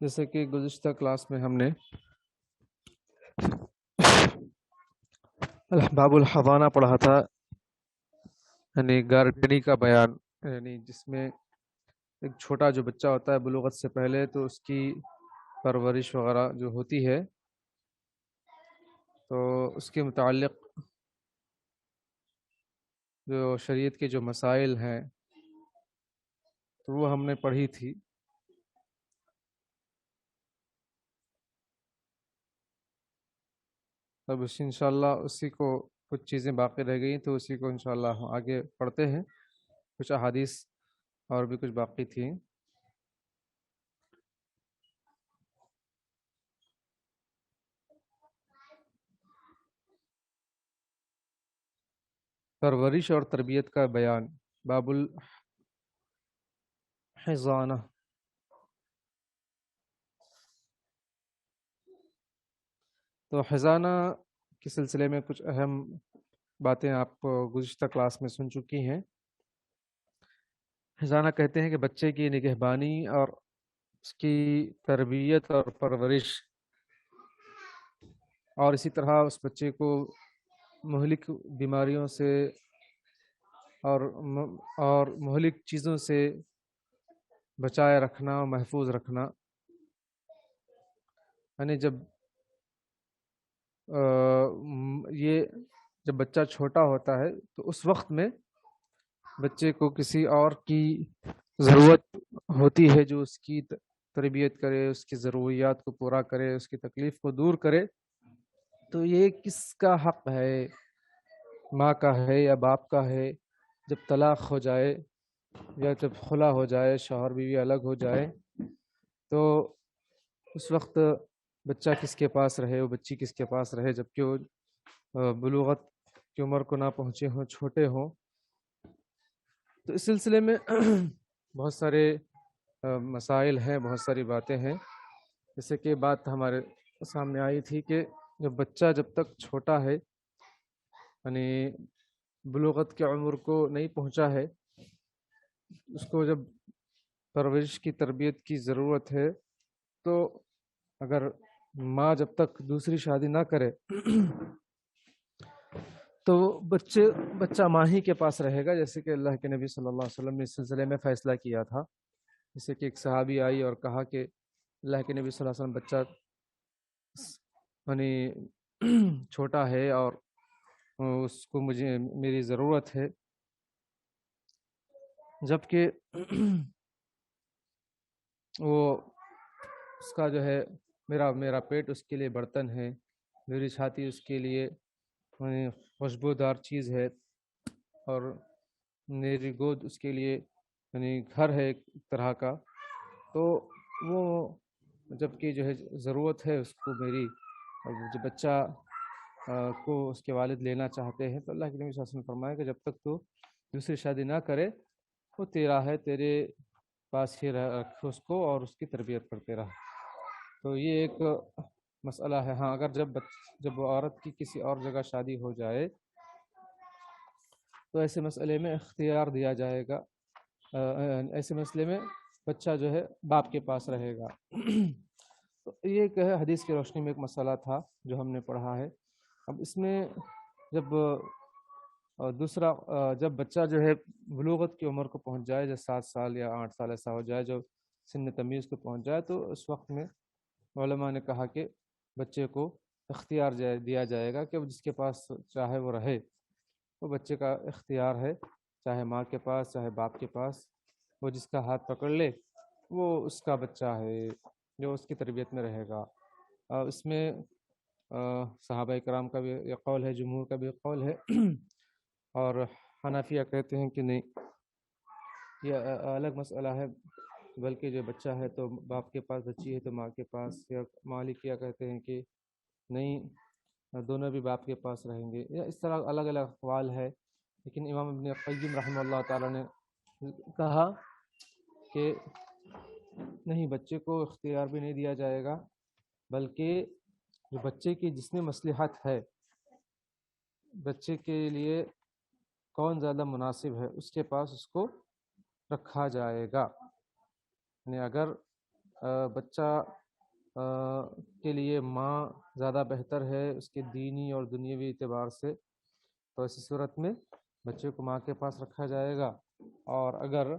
جیسے کہ گزشتہ کلاس میں ہم نے باب الحضانہ پڑھا تھا، یعنی گارڈنی کا بیان، یعنی جس میں ایک چھوٹا جو بچہ ہوتا ہے بلوغت سے پہلے تو اس کی پرورش وغیرہ جو ہوتی ہے، تو اس کے متعلق جو شریعت کے جو مسائل ہیں تو وہ ہم نے پڑھی تھی۔ اب انشاءاللہ اسی کو کچھ چیزیں باقی رہ گئی تو اسی کو انشاءاللہ آگے پڑھتے ہیں۔ کچھ احادیث اور بھی کچھ باقی تھیں۔ پرورش اور تربیت کا بیان، باب الحضانہ۔ تو حضانہ کے سلسلے میں کچھ اہم باتیں آپ گزشتہ کلاس میں سن چکی ہیں۔ حضانہ کہتے ہیں کہ بچے کی نگہبانی اور اس کی تربیت اور پرورش، اور اسی طرح اس بچے کو مہلک بیماریوں سے اور مہلک چیزوں سے بچائے رکھنا، محفوظ رکھنا۔ یعنی یہ جب بچہ چھوٹا ہوتا ہے تو اس وقت میں بچے کو کسی اور کی ضرورت ہوتی ہے جو اس کی تربیت کرے، اس کی ضروریات کو پورا کرے، اس کی تکلیف کو دور کرے۔ تو یہ کس کا حق ہے؟ ماں کا ہے یا باپ کا ہے؟ جب طلاق ہو جائے یا جب خلا ہو جائے، شوہر بیوی الگ ہو جائے، تو اس وقت بچہ کس کے پاس رہے، وہ بچی کس کے پاس رہے جبکہ وہ بلوغت کی عمر کو نہ پہنچے ہوں، چھوٹے ہوں۔ تو اس سلسلے میں بہت سارے مسائل ہیں، بہت ساری باتیں ہیں۔ جیسے کہ بات ہمارے سامنے آئی تھی کہ بچہ جب تک چھوٹا ہے، یعنی بلوغت کی عمر کو نہیں پہنچا ہے، اس کو جب پرورش کی تربیت کی ضرورت ہے، تو اگر ماں جب تک دوسری شادی نہ کرے تو بچہ ماں ہی کے پاس رہے گا، جیسے کہ اللہ کے نبی صلی اللہ علیہ وسلم نے اس سلسلے میں فیصلہ کیا تھا۔ جیسے کہ ایک صحابی آئی اور کہا کہ اللہ کے نبی صلی اللہ علیہ وسلم بچہ یعنی چھوٹا ہے اور اس کو میری ضرورت ہے، جبکہ وہ اس کا جو ہے میرا پیٹ اس کے لیے برتن ہے، میری چھاتی اس کے لیے خوشبودار چیز ہے، اور میری گود اس کے لیے یعنی گھر ہے ایک طرح کا۔ تو وہ جب کہ جو ہے ضرورت ہے اس کو میری، اور جو بچہ کو اس کے والد لینا چاہتے ہیں، تو اللہ کے نبی صلی اللہ علیہ وسلم نے فرمایا کہ جب تک تو دوسری شادی نہ کرے وہ تیرا ہے، تیرے پاس ہی رکھ اس کو اور اس کی تربیت کرتے رہا۔ تو یہ ایک مسئلہ ہے۔ ہاں، اگر جب وہ عورت کی کسی اور جگہ شادی ہو جائے تو ایسے مسئلے میں اختیار دیا جائے گا، ایسے مسئلے میں بچہ جو ہے باپ کے پاس رہے گا۔ تو یہ ایک حدیث کی روشنی میں ایک مسئلہ تھا جو ہم نے پڑھا ہے۔ اب اس میں جب دوسرا جب بچہ جو ہے بلوغت کی عمر کو پہنچ جائے، جب 7 سال یا 8 سال ایسا ہو جائے، جو سن تمیز کو پہنچ جائے، تو اس وقت میں علماء نے کہا کہ بچے کو اختیار دیا جائے گا کہ جس کے پاس چاہے وہ رہے، وہ بچے کا اختیار ہے، چاہے ماں کے پاس چاہے باپ کے پاس، وہ جس کا ہاتھ پکڑ لے وہ اس کا بچہ ہے جو اس کی تربیت میں رہے گا۔ اس میں صحابہ کرام کا بھی یہ قول ہے، جمہور کا بھی قول ہے، اور حنفیہ کہتے ہیں کہ نہیں، یہ الگ مسئلہ ہے، بلکہ جو بچہ ہے تو باپ کے پاس، بچی ہے تو ماں کے پاس۔ یا مالکیہ کہتے ہیں کہ نہیں، دونوں بھی باپ کے پاس رہیں گے۔ یا اس طرح الگ الگ اقوال ہے، لیکن امام ابن قیم رحمہ اللہ تعالیٰ نے کہا کہ نہیں، بچے کو اختیار بھی نہیں دیا جائے گا، بلکہ جو بچے کی جس میں مصلحت ہے، بچے کے لیے کون زیادہ مناسب ہے، اس کے پاس اس کو رکھا جائے گا۔ یعنی اگر بچہ کے لیے ماں زیادہ بہتر ہے اس کے دینی اور دنیاوی اعتبار سے، تو ایسی صورت میں بچے کو ماں کے پاس رکھا جائے گا، اور اگر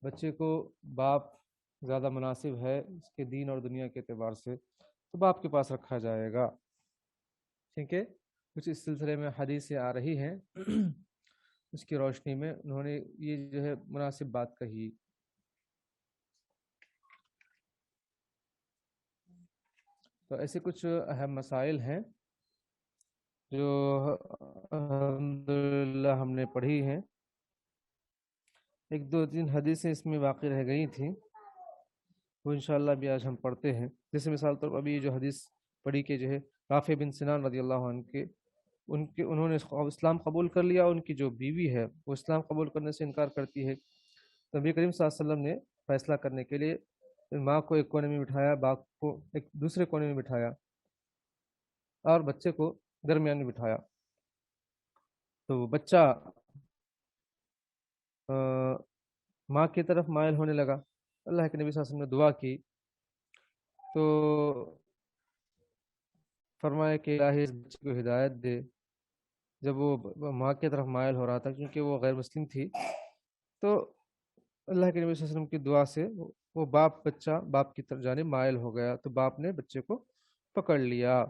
بچے کو باپ زیادہ مناسب ہے اس کے دین اور دنیا کے اعتبار سے تو باپ کے پاس رکھا جائے گا۔ ٹھیک ہے، کچھ اس سلسلے میں حدیثیں آ رہی ہیں اس کی روشنی میں انہوں نے یہ جو ہے مناسب بات کہی۔ تو ایسے کچھ اہم مسائل ہیں جو الحمدللہ ہم نے پڑھی ہیں۔ ایک دو تین حدیثیں اس میں باقی رہ گئی تھیں، وہ انشاءاللہ بھی آج ہم پڑھتے ہیں۔ جیسے مثال طور پر ابھی جو حدیث پڑھی کہ جو ہے رافع بن سنان رضی اللہ عنہ کے انہوں نے اسلام قبول کر لیا، ان کی جو بیوی ہے وہ اسلام قبول کرنے سے انکار کرتی ہے، تو نبی کریم صلی اللہ علیہ وسلم نے فیصلہ کرنے کے لیے ماں کو ایک کونے میں بٹھایا، باپ کو ایک دوسرے کونے میں بٹھایا، اور بچے کو درمیان میں بٹھایا۔ تو وہ بچہ ماں کی طرف مائل ہونے لگا۔ اللہ کے نبی صلی اللہ علیہ وسلم نے دعا کی تو فرمایا کہ الہی اس بچے کو ہدایت دے۔ جب وہ ماں کی طرف مائل ہو رہا تھا کیونکہ وہ غیر مسلم تھی، تو اللہ کے نبی صلی اللہ علیہ وسلم کی دعا سے وہ بچہ باپ کی طرف جانب مائل ہو گیا، تو باپ نے بچے کو پکڑ لیا۔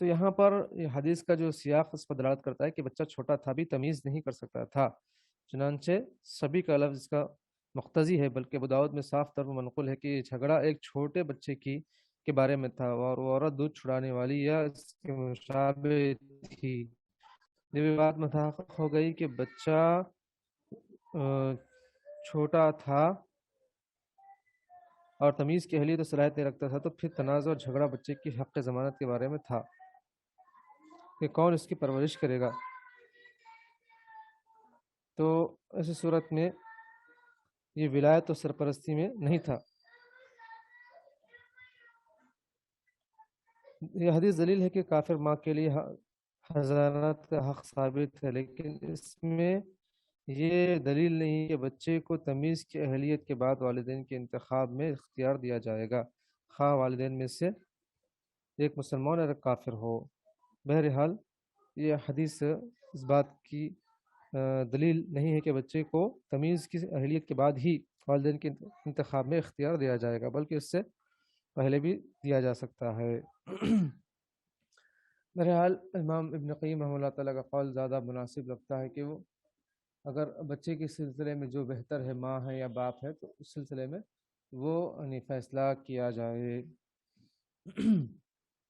تو یہاں پر یہ حدیث کا جو سیاق اس پر دلالت کرتا ہے کہ بچہ چھوٹا تھا بھی تمیز نہیں کر سکتا تھا، چنانچہ سبھی کا لفظ اس کا مقتضی ہے، بلکہ ابو داؤد میں صاف طور پر منقول ہے کہ یہ جھگڑا ایک چھوٹے بچے کے بارے میں تھا، اور وہ عورت دودھ چھڑانے والی یا اس کے مشابہ تھی۔ یہ بات متحقق ہو گئی کہ بچہ چھوٹا تھا اور تمیز کی اہلیت و صلاحیت نہیں رکھتا تھا، تو پھر تنازع اور جھگڑا بچے کی حق ضمانت کے بارے میں تھا کہ کون اس کی پرورش کرے گا۔ تو ایسی صورت میں یہ ولایت و سرپرستی میں نہیں تھا۔ یہ حدیث دلیل ہے کہ کافر ماں کے لیے حضانت کا حق ثابت ہے، لیکن اس میں یہ دلیل نہیں کہ بچے کو تمیز کی اہلیت کے بعد والدین کے انتخاب میں اختیار دیا جائے گا، خواہ والدین میں سے ایک مسلمان اور ایک کافر ہو۔ بہرحال یہ حدیث اس بات کی دلیل نہیں ہے کہ بچے کو تمیز کی اہلیت کے بعد ہی والدین کے انتخاب میں اختیار دیا جائے گا، بلکہ اس سے پہلے بھی دیا جا سکتا ہے۔ بہرحال امام ابن قیم رحمہ اللہ تعالیٰ کا قول زیادہ مناسب لگتا ہے کہ وہ اگر بچے کے سلسلے میں جو بہتر ہے ماں ہے یا باپ ہے تو اس سلسلے میں وہ فیصلہ کیا جائے۔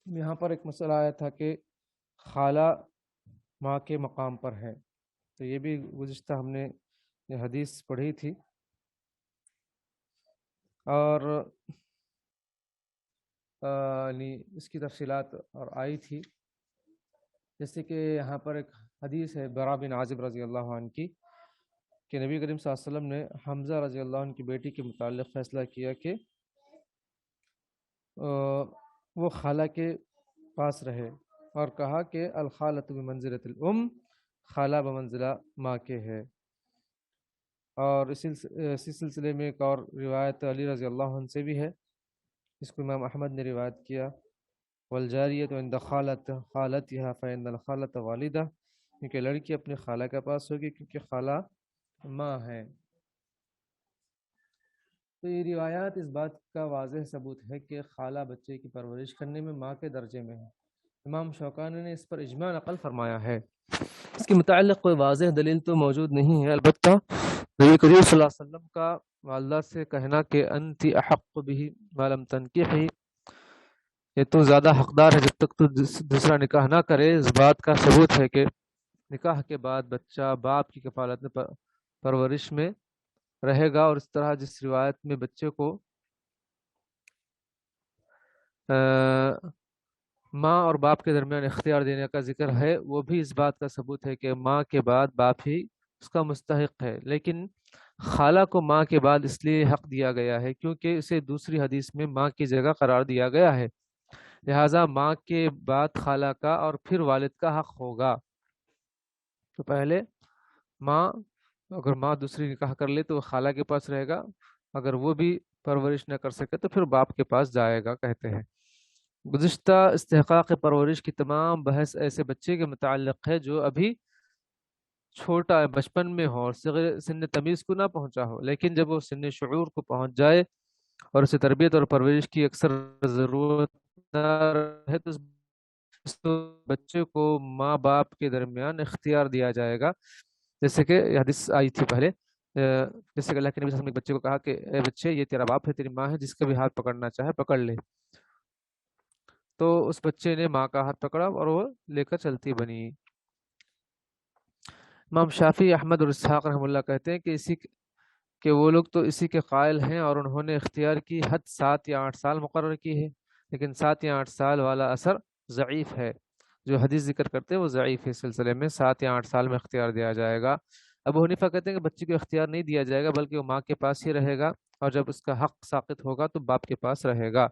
یہاں پر ایک مسئلہ آیا تھا کہ خالہ ماں کے مقام پر ہے، تو یہ بھی گزشتہ ہم نے یہ حدیث پڑھی تھی، اور اس کی تفصیلات اور آئی تھی، جیسے کہ یہاں پر ایک حدیث ہے برا بن عازب رضی اللہ عنہ کی کہ نبی کریم صلی اللہ علیہ وسلم نے حمزہ رضی اللہ عنہ کی بیٹی کے متعلق فیصلہ کیا کہ وہ خالہ کے پاس رہے، اور کہا کہ الخالۃ بمنزلۃ الام، خالہ بمنزلہ ماں کے ہے۔ اور اسی سلسلے میں ایک اور روایت علی رضی اللہ عنہ سے بھی ہے، جس کو امام احمد نے روایت کیا، والجاریۃ عند خالتها فإن الخالۃ والدہ، کیونکہ لڑکی اپنے خالہ کے پاس ہوگی کیونکہ خالہ ماں ہے۔ تو یہ روایات اس بات کا واضح ثبوت ہے کہ خالہ بچے کی پرورش کرنے میں ماں کے درجے میں ہے۔ امام شوکانی نے اس پر اجماع نقل فرمایا ہے۔ اس کے متعلق کوئی واضح دلیل تو موجود نہیں ہے، البتہ نبی کریم صلی اللہ علیہ وسلم کا والدہ سے کہنا کہ انتی احق بہ ما لم تنکحی، یہ تو زیادہ حقدار ہے جب تک تو دوسرا نکاح نہ کرے، اس بات کا ثبوت ہے کہ نکاح کے بعد بچہ باپ کی کفالت میں پرورش میں رہے گا، اور اس طرح جس روایت میں بچے کو ماں اور باپ کے درمیان اختیار دینے کا ذکر ہے، وہ بھی اس بات کا ثبوت ہے کہ ماں کے بعد باپ ہی اس کا مستحق ہے، لیکن خالہ کو ماں کے بعد اس لیے حق دیا گیا ہے کیونکہ اسے دوسری حدیث میں ماں کی جگہ قرار دیا گیا ہے، لہٰذا ماں کے بعد خالہ کا اور پھر والد کا حق ہوگا۔ تو پہلے ماں اگر ماں دوسری نکاح کر لے تو وہ خالہ کے پاس رہے گا، اگر وہ بھی پرورش نہ کر سکے تو پھر باپ کے پاس جائے گا کہتے ہیں۔ گزشتہ استحقاق پرورش کی تمام بحث ایسے بچے کے متعلق ہے جو ابھی چھوٹا ہے، بچپن میں ہو اور صغیر سن تمیز کو نہ پہنچا ہو، لیکن جب وہ سن شعور کو پہنچ جائے اور اسے تربیت اور پرورش کی اکثر ضرورت نہ رہے تو اس بچے کو ماں باپ کے درمیان اختیار دیا جائے گا، جیسے کہ یہ حدیث آئی تھی پہلے، جیسے کہ اللہ کے نبی صلی اللہ علیہ وسلم نے بچے کو کہا کہ اے بچے، یہ تیرا باپ ہے، تیری ماں ہے، جس کا بھی ہاتھ پکڑنا چاہے پکڑ لے۔ تو اس بچے نے ماں کا ہاتھ پکڑا اور وہ لے کر چلتی بنی۔ امام شافی، احمد اور اسحاق رحمہ اللہ کہتے ہیں کہ وہ لوگ تو اسی کے قائل ہیں اور انہوں نے اختیار کی حد 7 یا 8 سال مقرر کی ہے، لیکن 7 یا 8 سال والا اثر ضعیف ہے، جو حدیث ذکر کرتے ہیں وہ ضعیف ہے، اس سلسلے میں 7 یا 8 سال میں اختیار دیا جائے گا۔ ابو حنیفہ کہتے ہیں کہ بچے کو اختیار نہیں دیا جائے گا بلکہ وہ ماں کے پاس ہی رہے گا، اور جب اس کا حق ساقط ہوگا تو باپ کے پاس رہے گا۔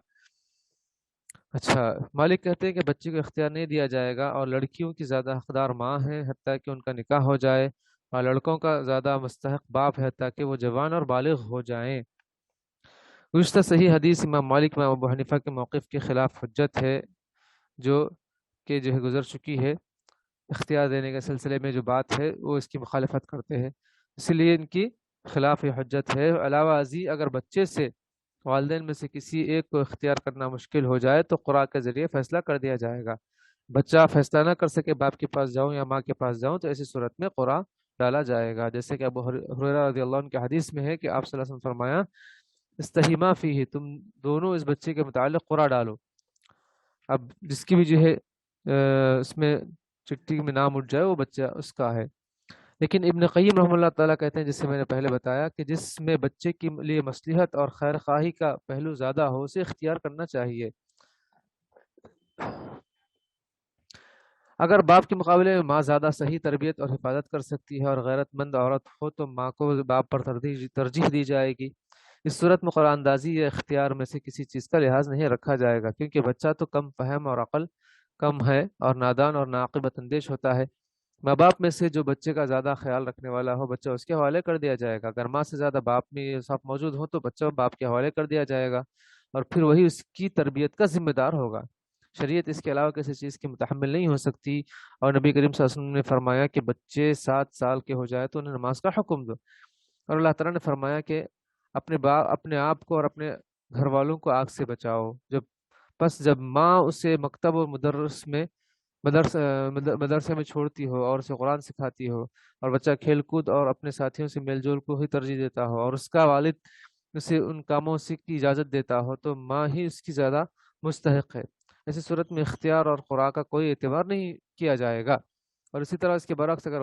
اچھا، مالک کہتے ہیں کہ بچے کو اختیار نہیں دیا جائے گا اور لڑکیوں کی زیادہ حقدار ماں ہیں حتیٰ کہ ان کا نکاح ہو جائے، اور لڑکوں کا زیادہ مستحق باپ ہے حتیٰ کہ وہ جوان اور بالغ ہو جائیں۔ گزشتہ صحیح حدیث امام مالک میں ابو حنیفہ کے موقف کے خلاف حجت ہے، جو جو ہے گزر چکی ہے۔ اختیار دینے کے سلسلے میں جو بات ہے وہ اس کی مخالفت کرتے ہیں، اسی لیے ان کی خلاف یہ حجت ہے۔ علاوہ ازیں اگر بچے سے والدین میں سے کسی ایک کو اختیار کرنا مشکل ہو جائے تو قرآن کے ذریعے فیصلہ کر دیا جائے گا۔ بچہ فیصلہ نہ کر سکے باپ کے پاس جاؤں یا ماں کے پاس جاؤں تو ایسی صورت میں قرآن ڈالا جائے گا، جیسے کہ ابو ہریرہ رضی اللہ عنہ کے حدیث میں ہے کہ آپ صلی اللہ علیہ وسلم نے فرمایا، استحیما فیہ، تم دونوں اس بچے کے متعلق قرآن ڈالو۔ اب جس کی بھی جو ہے اس میں چٹھی میں نام اٹھ جائے وہ بچہ اس کا ہے۔ لیکن ابن قیم رحمہ اللہ تعالیٰ کہتے ہیں، جس سے میں نے پہلے بتایا، کہ جس میں بچے کے لیے مصلحت اور خیر خواہی کا پہلو زیادہ ہو اسے اختیار کرنا چاہیے۔ اگر باپ کے مقابلے میں ماں زیادہ صحیح تربیت اور حفاظت کر سکتی ہے اور غیرت مند عورت ہو تو ماں کو باپ پر ترجیح دی جائے گی۔ اس صورت میں قرآن اندازی یا اختیار میں سے کسی چیز کا لحاظ نہیں رکھا جائے گا، کیونکہ بچہ تو کم فہم اور عقل کم ہے اور نادان اور ناعاقبت اندیش ہوتا ہے۔ ماں باپ میں سے جو بچے کا زیادہ خیال رکھنے والا ہو بچہ اس کے حوالے کر دیا جائے گا۔ اگر ماں سے زیادہ باپ میں یہ صف موجود ہو تو بچہ باپ کے حوالے کر دیا جائے گا اور پھر وہی اس کی تربیت کا ذمہ دار ہوگا۔ شریعت اس کے علاوہ کسی چیز کی متحمل نہیں ہو سکتی، اور نبی کریم صلی اللہ علیہ وسلم نے فرمایا کہ بچے 7 سال کے ہو جائے تو انہیں نماز کا حکم دو، اور اللہ تعالیٰ نے فرمایا کہ اپنے آپ کو اور اپنے گھر والوں کو آگ سے بچاؤ۔ جب ماں اسے مکتب اور مدرسے میں چھوڑتی ہو اور اسے قرآن سکھاتی ہو، اور بچہ کھیل کود اور اپنے ساتھیوں سے میل جول کو ہی ترجیح دیتا ہو، اور اس کا والد اسے ان کاموں سے کی اجازت دیتا ہو، تو ماں ہی اس کی زیادہ مستحق ہے۔ ایسی صورت میں اختیار اور قرآن کا کوئی اعتبار نہیں کیا جائے گا، اور اسی طرح اس کے برعکس اگر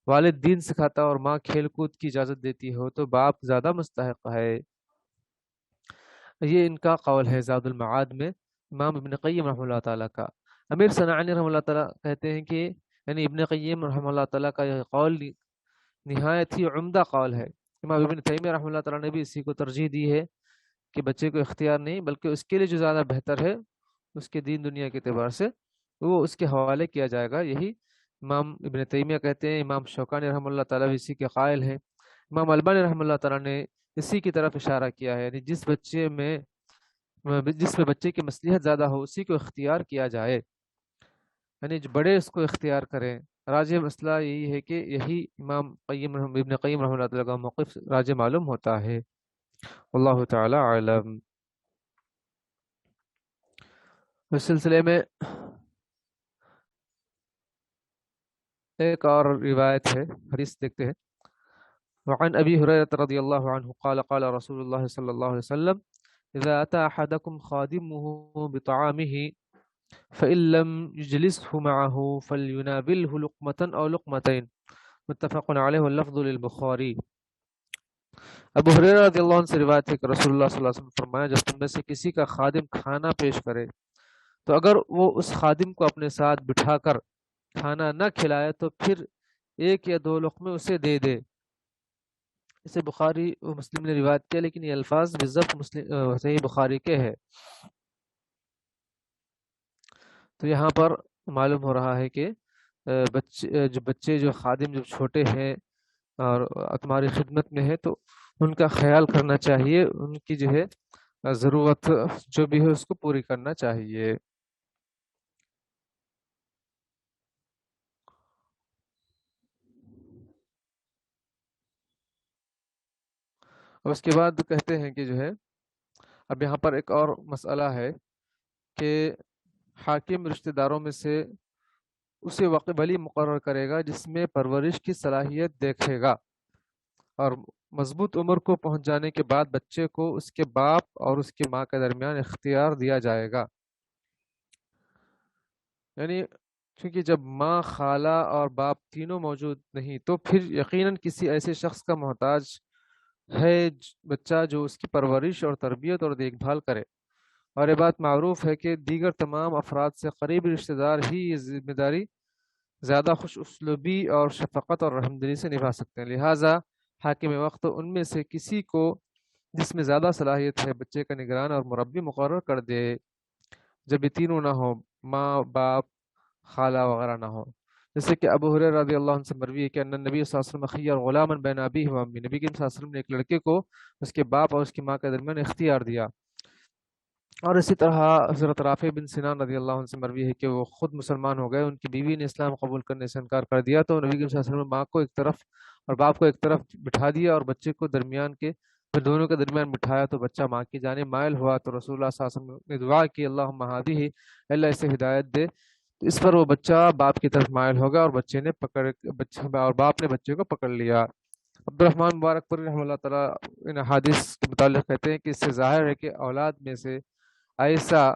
والد دین سکھاتا اور ماں کھیل کود کی اجازت دیتی ہو تو باپ زیادہ مستحق ہے۔ یہ ان کا قول ہے زاد المعاد میں امام ابن قیم رحمہ اللہ تعالیٰ کا۔ امیر صنعانی رحمہ اللہ تعالیٰ کہتے ہیں کہ یعنی ابن قیم رحمہ اللہ تعالیٰ کا یہ قول نہایت ہی عمدہ قول ہے۔ امام ابن تیمیہ رحمہ اللہ تعالیٰ نے بھی اسی کو ترجیح دی ہے کہ بچے کو اختیار نہیں بلکہ اس کے لیے جو زیادہ بہتر ہے اس کے دین دنیا کے اعتبار سے وہ اس کے حوالے کیا جائے گا، یہی امام ابن تیمیہ کہتے ہیں۔ امام شوکانی رحمہ اللہ تعالیٰ بھی اسی کے قائل ہیں۔ امام البانی رحمہ اللہ تعالیٰ نے اسی کی طرف اشارہ کیا ہے، یعنی جس میں بچے کی مصلحت زیادہ ہو اسی کو اختیار کیا جائے، یعنی جو بڑے اس کو اختیار کریں۔ راجح مسئلہ یہی ہے کہ یہی ابن قیم رحمہ اللہ تعالیٰ کا موقف راجح معلوم ہوتا ہے۔ واللہ تعالی عالم۔ اس سلسلے میں ایک اور روایت ہے، حدیث دیکھتے ہیں۔ وعن ابی ہریرہ رضی اللہ عنہ قال قال رسول اللہ صلی اللہ علیہ وسلم اذا اتى احدكم خادمه بطعامه فإن لم يجلسه معه فلينابله لقمة أو لقمتين، متفق علیہ واللفظ للبخاری۔ ابو ہریرہ رضی اللہ عنہ سے روایت ہے کہ رسول اللہ صلی اللہ علیہ وسلم فرمایا، جب تم میں سے کسی کا خادم کھانا پیش کرے تو اگر وہ اس خادم کو اپنے ساتھ بٹھا کر کھانا نہ کھلائے تو پھر 1 یا 2 لقمے اسے دے دے۔ اسے بخاری و مسلم نے روایت کیا، لیکن یہ الفاظ بالضبط صحیح بخاری کے ہے۔ تو یہاں پر معلوم ہو رہا ہے کہ بچے جو خادم جب چھوٹے ہیں اور تمہاری خدمت میں ہے، تو ان کا خیال کرنا چاہیے، ان کی جو ہے ضرورت جو بھی ہے اس کو پوری کرنا چاہیے۔ اور اس کے بعد کہتے ہیں کہ جو ہے اب یہاں پر ایک اور مسئلہ ہے کہ حاکم رشتہ داروں میں سے اسے ولی مقرر کرے گا جس میں پرورش کی صلاحیت دیکھے گا، اور مضبوط عمر کو پہنچ جانے کے بعد بچے کو اس کے باپ اور اس کی ماں کے درمیان اختیار دیا جائے گا۔ یعنی کیونکہ جب ماں، خالہ اور باپ تینوں موجود نہیں تو پھر یقیناً کسی ایسے شخص کا محتاج ہے بچہ جو اس کی پرورش اور تربیت اور دیکھ بھال کرے، اور یہ بات معروف ہے کہ دیگر تمام افراد سے قریبی رشتہ دار ہی یہ ذمہ داری زیادہ خوش اسلوبی اور شفقت اور رحمدلی سے نبھا سکتے ہیں، لہٰذا حاکم وقت ان میں سے کسی کو جس میں زیادہ صلاحیت ہے بچے کا نگران اور مربی مقرر کر دے، جب یہ تینوں نہ ہو، ماں، باپ، خالہ وغیرہ نہ ہو۔ جیسے کہ ابو ہریرہ رضی اللہ عنہ سے مروی ہے کہ ان النبی صلی اللہ علیہ وسلم خیر غلاما بین ابیہ و امیہ، نبی کریم صلی اللہ علیہ وسلم نے ایک لڑکے کو اس کے باپ اور اس کی ماں کے درمیان اختیار دیا۔ اور اسی طرح حضرت رافع بن سنان رضی اللہ عنہ سے مروی ہے کہ وہ خود مسلمان ہو گئے، ان کی بیوی نے اسلام قبول کرنے سے انکار کر دیا تو نبی کریم صلی اللہ علیہ وسلم نے ماں کو ایک طرف اور باپ کو ایک طرف بٹھا دیا اور بچے کو درمیان کے پھر دونوں کے درمیان بٹھایا تو بچہ ماں کی جانب مائل ہوا، تو رسول اللہ صلی اللہ علیہ وسلم نے دعا کی اللہم ہدیہ، اللہ اسے ہدایت دے، تو اس پر وہ بچہ باپ کی طرف مائل ہوگا اور اور باپ نے بچے کو پکڑ لیا۔ عبد الرحمن مبارک پوری رحمہ اللہ تعالیٰ ان حادث کے متعلق کہتے ہیں کہ اس سے ظاہر ہے کہ اولاد میں سے ایسا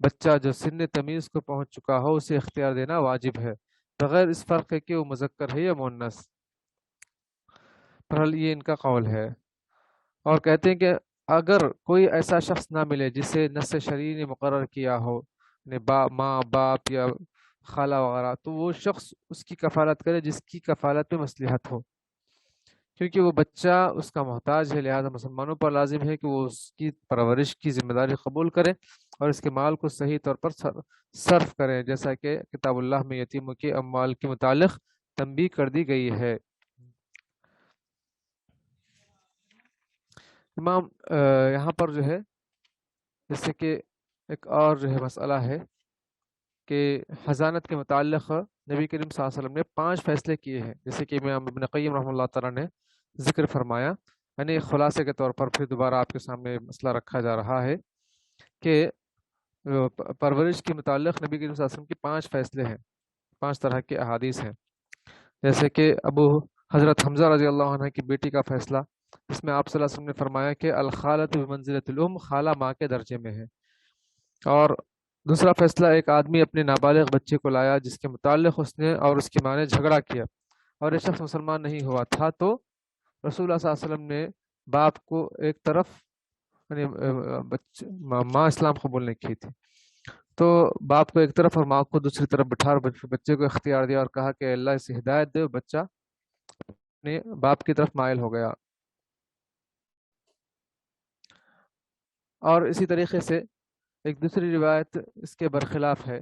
بچہ جو سن تمیز کو پہنچ چکا ہو اسے اختیار دینا واجب ہے، بغیر اس فرق ہے کہ وہ مذکر ہے یا مؤنث۔ بہرحال یہ ان کا قول ہے، اور کہتے ہیں کہ اگر کوئی ایسا شخص نہ ملے جسے نص شرعی نے مقرر کیا ہو، یعنی ماں، باپ یا خالہ وغیرہ، تو وہ شخص اس کی کفالت کرے جس کی کفالت میں مصلحت ہو، کیونکہ وہ بچہ اس کا محتاج ہے، لہذا مسلمانوں پر لازم ہے کہ وہ اس کی پرورش کی ذمہ داری قبول کرے اور اس کے مال کو صحیح طور پر صرف کریں، جیسا کہ کتاب اللہ میں یتیموں کے اموال کے متعلق تنبیہ کر دی گئی ہے۔ امام یہاں پر جو ہے جیسے کہ ایک اور جو ہے مسئلہ ہے کہ حضانت کے متعلق نبی کریم صلی اللہ علیہ وسلم نے 5 فیصلے کیے ہیں، جیسے کہ امام ابن قیم رحمہ اللہ تعالیٰ نے ذکر فرمایا، یعنی خلاصے کے طور پر پھر دوبارہ آپ کے سامنے مسئلہ رکھا جا رہا ہے کہ پرورش کے متعلق نبی کریم صلی اللہ علیہ وسلم کی 5 فیصلے ہیں، 5 طرح کے احادیث ہیں، جیسے کہ ابو حضرت حمزہ رضی اللہ عنہ کی بیٹی کا فیصلہ، اس میں آپ صلی اللہ علیہ وسلم نے فرمایا کہ الخالۃ بمنزلۃ الام، خالہ ماں کے درجے میں ہے۔ اور دوسرا فیصلہ، ایک آدمی اپنے نابالغ بچے کو لایا جس کے متعلق اس نے اور اس کی ماں نے جھگڑا کیا اور یہ شخص مسلمان نہیں ہوا تھا، تو رسول اللہ صلی اللہ علیہ وسلم نے باپ کو ایک طرف، یعنی ماں اسلام قبول نہیں کی تھی، تو باپ کو ایک طرف اور ماں کو دوسری طرف بٹھا اور بچے کو اختیار دیا اور کہا کہ اللہ اسے ہدایت دے، بچہ اپنے باپ کی طرف مائل ہو گیا۔ اور اسی طریقے سے ایک دوسری روایت اس کے برخلاف ہے،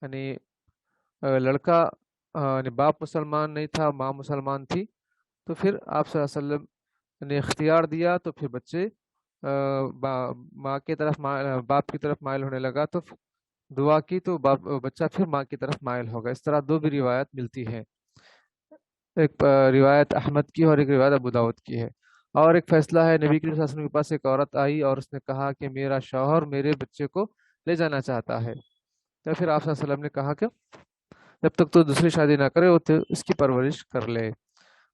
یعنی لڑکا یعنی باپ مسلمان نہیں تھا، ماں مسلمان تھی، تو پھر آپ صلی اللہ علیہ وسلم نے اختیار دیا تو پھر بچے ماں کی طرف باپ کی طرف مائل ہونے لگا، تو دعا کی تو بچہ پھر ماں کی طرف مائل ہوگا۔ اس طرح 2 بھی روایت ملتی ہیں، ایک روایت احمد کی اور ایک روایت ابو داؤد کی ہے۔ اور ایک فیصلہ ہے، نبی کریم صلی اللہ علیہ وسلم کے پاس ایک عورت آئی اور اس نے کہا کہ میرا شوہر میرے بچے کو لے جانا چاہتا ہے، تو پھر آپ صلی اللہ علیہ وسلم نے کہا کہ جب تک تو دوسری شادی نہ کرے وہ اس کی پرورش کر لے۔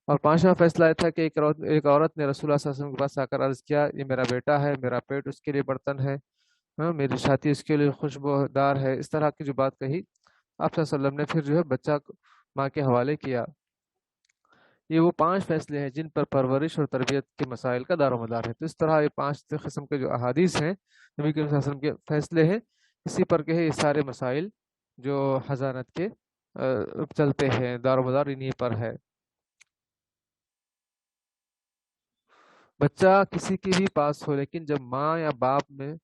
اور 5واں فیصلہ یہ تھا کہ ایک عورت نے رسول اللہ صلی اللہ علیہ وسلم کے پاس آ کر عرض کیا، یہ میرا بیٹا ہے، میرا پیٹ اس کے لیے برتن ہے، میری چھاتی اس کے لیے خوشبودار ہے، اس طرح کی جو بات کہی، آپ صلی اللہ علیہ وسلم نے پھر جو ہے بچہ ماں کے حوالے کیا۔ یہ وہ 5 فیصلے ہیں جن پر پرورش اور تربیت کے مسائل کا دار و مدار ہے۔ تو اس طرح یہ 5 قسم کے جو احادیث ہیں نبی کریم صلی اللہ علیہ وسلم کے فیصلے ہیں، اسی پر کہ یہ سارے مسائل جو حضانت کے چلتے ہیں، دار و مدار انہی پر ہے۔ بچہ کسی کے بھی پاس ہو، لیکن جب ماں یا باپ میں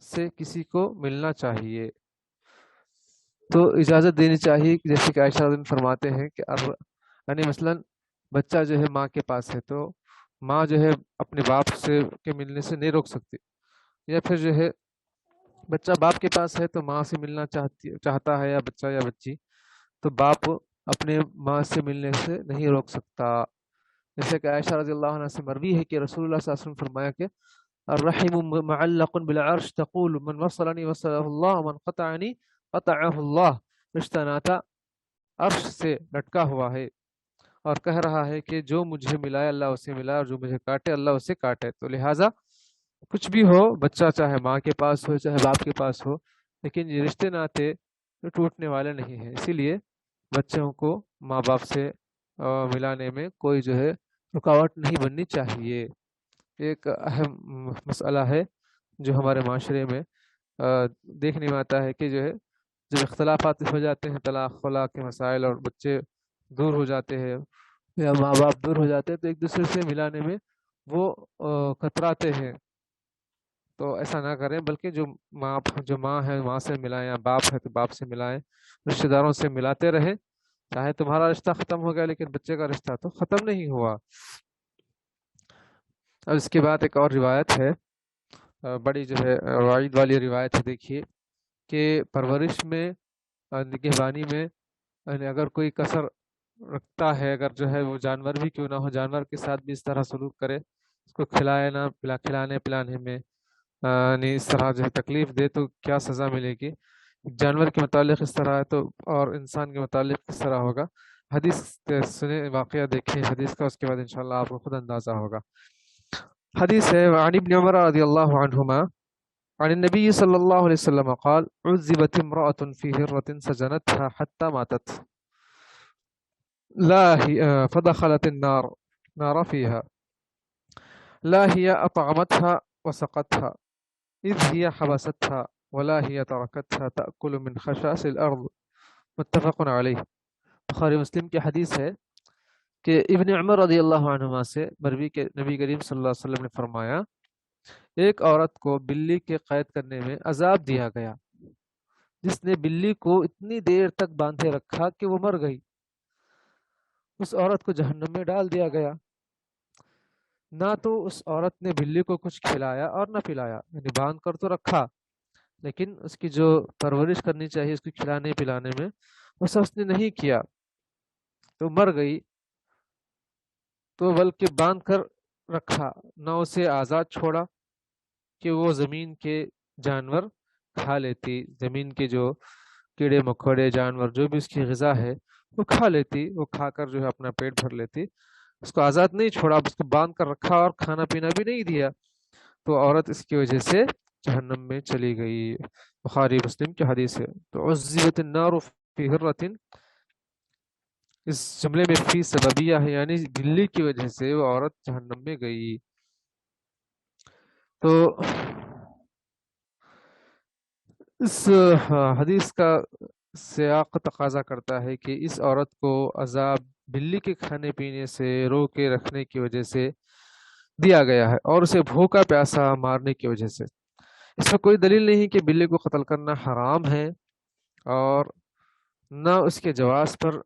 سے کسی کو ملنا چاہیے تو اجازت دینی چاہیے، جیسے کہ عائشہ رضی اللہ عنہا فرماتے ہیں کہ یعنی مثلاً بچہ جو ہے ماں کے پاس ہے تو ماں جو ہے اپنے باپ سے کے ملنے سے نہیں روک سکتی، یا پھر جو ہے بچہ باپ کے پاس ہے تو ماں سے ملنا چاہتا ہے یا بچہ یا بچی، تو باپ اپنے ماں سے ملنے سے نہیں روک سکتا۔ جیسے کہ عائشہ رضی اللہ عنہ سے مروی ہے کہ رسول اللہ صلی اللہ علیہ وسلم فرمایا کہ الرحم معلق بالعرش تقول من وصلنی وصلہ اللہ ومن قطعنی قطعہ اللہ، رشتہ ناتا عرش سے لٹکا ہوا ہے اور کہہ رہا ہے کہ جو مجھے ملائے اللہ اسے ملائے اور جو مجھے کاٹے اللہ اسے کاٹے۔ تو لہٰذا کچھ بھی ہو، بچہ چاہے ماں کے پاس ہو چاہے باپ کے پاس ہو، لیکن یہ رشتے ناتے ٹوٹنے والے نہیں ہیں، اسی لیے بچوں کو ماں باپ سے ملانے میں کوئی جو ہے رکاوٹ نہیں بننی چاہیے۔ ایک اہم مسئلہ ہے جو ہمارے معاشرے میں دیکھنے میں آتا ہے کہ جو ہے جب اختلافات ہو جاتے ہیں، طلاق خلا کے مسائل، اور بچے دور ہو جاتے ہیں یا ماں باپ دور ہو جاتے ہیں، تو ایک دوسرے سے ملانے میں وہ کتراتے ہیں۔ تو ایسا نہ کریں، بلکہ جو ماں ہے ماں سے ملائیں، یا باپ ہے تو باپ سے ملائیں، رشتہ داروں سے ملاتے رہیں۔ چاہے تمہارا رشتہ ختم ہو گیا لیکن بچے کا رشتہ تو ختم نہیں ہوا۔ اور اس کے بعد ایک اور روایت ہے، بڑی جو ہے وعید والی روایت ہے، دیکھیے کہ پرورش میں نگہبانی میں یعنی اگر کوئی کسر رکھتا ہے، اگر جو ہے وہ جانور بھی کیوں نہ ہو، جانور کے ساتھ بھی اس طرح سلوک کرے، اس کو کھلانے پلانے میں یعنی اس طرح جو ہے تکلیف دے، تو کیا سزا ملے گی؟ جانور کے متعلق اس طرح ہے تو اور انسان کے متعلق کس طرح ہوگا؟ حدیث سنیں، واقعہ دیکھیں حدیث کا، اس کے بعد انشاءاللہ آپ کو خود اندازہ ہوگا۔ حدیث ہے عن ابن عمر رضی اللہ عنہما عن النبی صلی اللہ علیہ وسلم قال عذبت امرأة في هرة سجنتها حتى ماتت لا هي فدخلت نار فيها لا هي أطعمتها وسقتها إذ هي حبستها ولا هي تركتها تأكل من خشاش الأرض، متفق علیہ۔ بخاری مسلم کی حدیث ہے کہ ابن عمر رضی اللہ عنہما سے مروی کہ نبی کریم صلی اللہ علیہ وسلم نے فرمایا، ایک عورت کو بلی کے قید کرنے میں عذاب دیا گیا جس نے بلی کو اتنی دیر تک باندھے رکھا کہ وہ مر گئی۔ اس عورت کو جہنم میں ڈال دیا گیا۔ نہ تو اس عورت نے بلی کو کچھ کھلایا اور نہ پلایا، یعنی باندھ کر تو رکھا لیکن اس کی جو پرورش کرنی چاہیے اس کو کھلانے پلانے میں وہ سب اس نے نہیں کیا، تو مر گئی۔ تو بلکہ باندھ کر رکھا، نہ اسے آزاد چھوڑا کہ وہ زمین کے جانور کھا لیتی، زمین کے جو کیڑے مکوڑے جانور جو بھی اس کی غذا ہے وہ کھا لیتی، وہ کھا کر جو ہے اپنا پیٹ بھر لیتی۔ اس کو آزاد نہیں چھوڑا، اس کو باندھ کر رکھا اور کھانا پینا بھی نہیں دیا، تو عورت اس کی وجہ سے جہنم میں چلی گئی۔ بخاری مسلم کی حدیث ہے۔ تو عذبت النار فی ہرۃ، اس جملے میں فی سببیہ ہے، یعنی بلی کی وجہ سے وہ عورت جہنم میں گئی۔ تو اس حدیث کا سیاق تقاضا کرتا ہے کہ اس عورت کو عذاب بلی کے کھانے پینے سے روکے رکھنے کی وجہ سے دیا گیا ہے، اور اسے بھوکا پیاسا مارنے کی وجہ سے۔ اس میں کوئی دلیل نہیں کہ بلی کو قتل کرنا حرام ہے، اور نہ اس کے جواز پر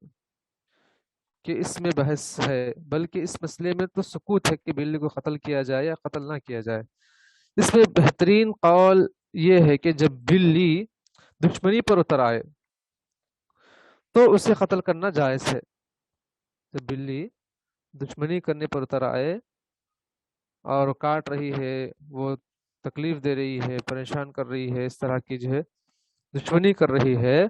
کہ اس میں بحث ہے، بلکہ اس مسئلے میں تو سکوت ہے کہ بلی کو قتل کیا جائے یا قتل نہ کیا جائے۔ اس میں بہترین قول یہ ہے کہ جب بلی دشمنی پر اتر آئے تو اسے قتل کرنا جائز ہے۔ جب بلی دشمنی کرنے پر اتر آئے اور کاٹ رہی ہے، وہ تکلیف دے رہی ہے، پریشان کر رہی ہے، اس طرح کی جو ہے دشمنی کر رہی ہے،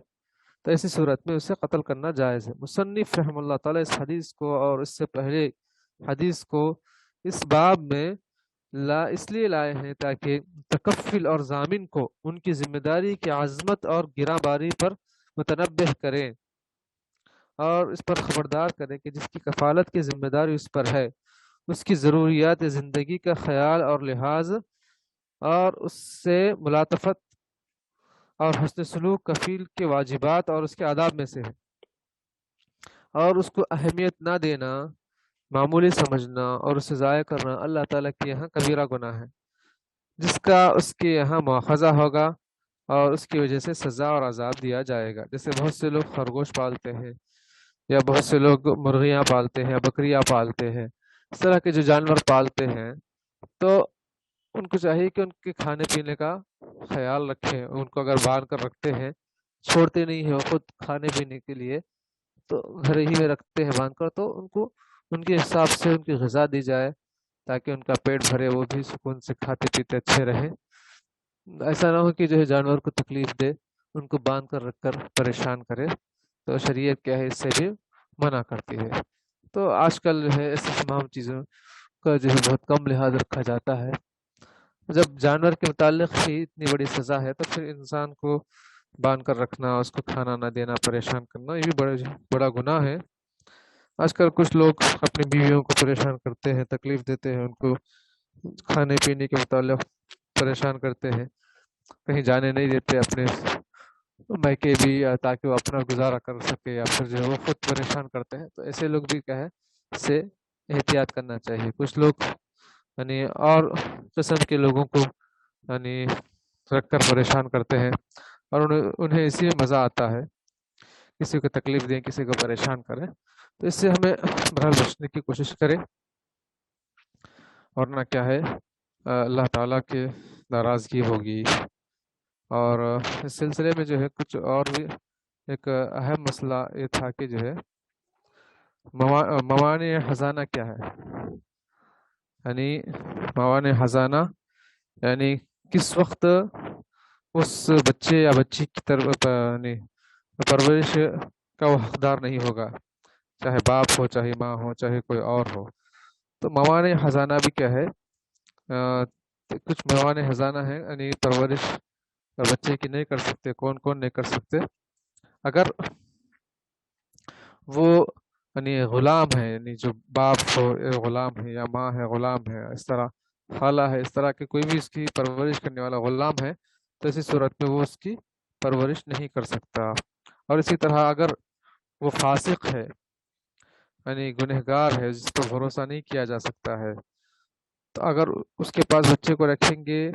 تو ایسی صورت میں اسے قتل کرنا جائز ہے۔ مصنف رحم اللہ تعالیٰ اس حدیث کو اور اس سے پہلے حدیث کو اس باب میں اس لیے لائے ہیں تاکہ تکفل اور ضامن کو ان کی ذمہ داری کی عظمت اور گراں باری پر متنبہ کریں، اور اس پر خبردار کریں کہ جس کی کفالت کی ذمہ داری اس پر ہے، اس کی ضروریات زندگی کا خیال اور لحاظ اور اس سے ملاطفت اور حسن سلوک کفیل کے واجبات اور اس کے آداب میں سے ہے، اور اس کو اہمیت نہ دینا، معمولی سمجھنا اور اسے ضائع کرنا اللہ تعالیٰ کے یہاں کبیرہ گناہ ہے، جس کا اس کے یہاں مواخذہ ہوگا اور اس کی وجہ سے سزا اور عذاب دیا جائے گا۔ جیسے بہت سے لوگ خرگوش پالتے ہیں یا بہت سے لوگ مرغیاں پالتے ہیں، بکریاں پالتے ہیں، اس طرح کے جو جانور پالتے ہیں، تو ان کو چاہیے کہ ان کے کھانے پینے کا خیال رکھیں. ان کو اگر باندھ کر رکھتے ہیں، چھوڑتے نہیں ہیں وہ خود کھانے پینے کے لیے، تو گھر ہی میں رکھتے ہیں باندھ کر، تو ان کو ان کے حساب سے ان کی غذا دی جائے تاکہ ان کا پیٹ بھرے، وہ بھی سکون سے کھاتے پیتے اچھے رہیں. ایسا نہ ہو کہ جو ہے جانور کو تکلیف دے، ان کو باندھ کر رکھ کر پریشان کرے. تو شریعت کیا ہے اس سے بھی منع کرتی ہے. تو آج کل جو ہے ایسی تمام چیزوں کا جو ہے بہت کم لحاظ رکھا جاتا ہے. جب جانور کے متعلق ہی اتنی بڑی سزا ہے تو پھر انسان کو باندھ کر رکھنا، اس کو کھانا نہ دینا، پریشان کرنا، یہ بھی بڑا گناہ ہے. آج کل کچھ لوگ اپنی بیویوں کو پریشان کرتے ہیں، تکلیف دیتے ہیں، ان کو کھانے پینے کے متعلق پریشان کرتے ہیں، کہیں جانے نہیں دیتے اپنے میکے بھی، تاکہ وہ اپنا گزارا کر سکے، یا پھر جو ہے وہ خود پریشان کرتے ہیں. تو ایسے لوگ بھی کیا ہے اس سے احتیاط کرنا چاہیے. کچھ لوگ یعنی اور قسم کے لوگوں کو یعنی رکھ کر پریشان کرتے ہیں، اور انہیں اسی میں مزہ آتا ہے، کسی کو تکلیف دیں، کسی کو پریشان کریں. تو اس سے ہمیں بہرحال بچنے کی کوشش کریں، ورنہ کیا ہے اللہ تعالیٰ کے ناراضگی ہوگی. اور اس سلسلے میں جو ہے کچھ اور بھی ایک اہم مسئلہ یہ تھا کہ جو ہے موانع خزانہ کیا ہے. یعنی موانع خزانہ یعنی کس وقت اس بچے یا بچی کی طرف یعنی پرورش کا وہ حقدار نہیں ہوگا، چاہے باپ ہو، چاہے ماں ہو، چاہے کوئی اور ہو. تو موانع خزانہ بھی کیا ہے، کچھ موانع خزانہ ہیں یعنی پرورش بچے کی نہیں کر سکتے. کون کون نہیں کر سکتے؟ اگر وہ یعنی غلام ہے، یعنی جو باپ ہو غلام ہے، یا ماں ہے غلام ہے، اس طرح خالہ ہے، اس طرح کے کوئی بھی اس کی پرورش کرنے والا غلام ہے، تو اسی صورت میں وہ اس کی پرورش نہیں کر سکتا. اور اسی طرح اگر وہ فاسق ہے، یعنی گنہگار ہے، جس پر بھروسہ نہیں کیا جا سکتا ہے، تو اگر اس کے پاس بچے کو رکھیں گے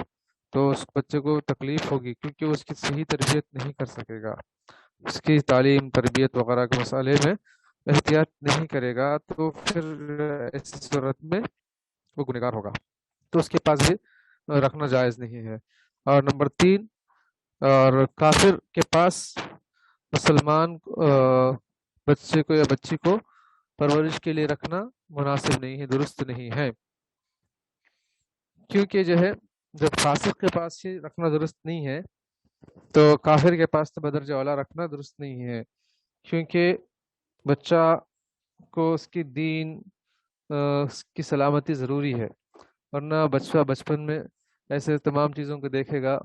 تو اس بچے کو تکلیف ہوگی، کیونکہ وہ اس کی صحیح تربیت نہیں کر سکے گا. اس کی تعلیم، تربیت وغیرہ کے مسئلے میں احتیاط نہیں کرے گا، تو پھر ایسی صورت میں وہ گنہگار ہوگا. تو اس کے پاس بھی رکھنا جائز نہیں ہے. اور نمبر 3، اور کافر کے پاس مسلمان بچے کو یا بچی کو پرورش کے لیے رکھنا مناسب نہیں ہے، درست نہیں ہے. کیونکہ جو ہے جب فاسق کے پاس ہی رکھنا درست نہیں ہے، تو کافر کے پاس تو بدرجہ اولا رکھنا درست نہیں ہے. کیونکہ بچہ کو اس کی دین، اس کی سلامتی ضروری ہے، ورنہ بچہ بچپن میں ایسے تمام چیزوں کو دیکھے گا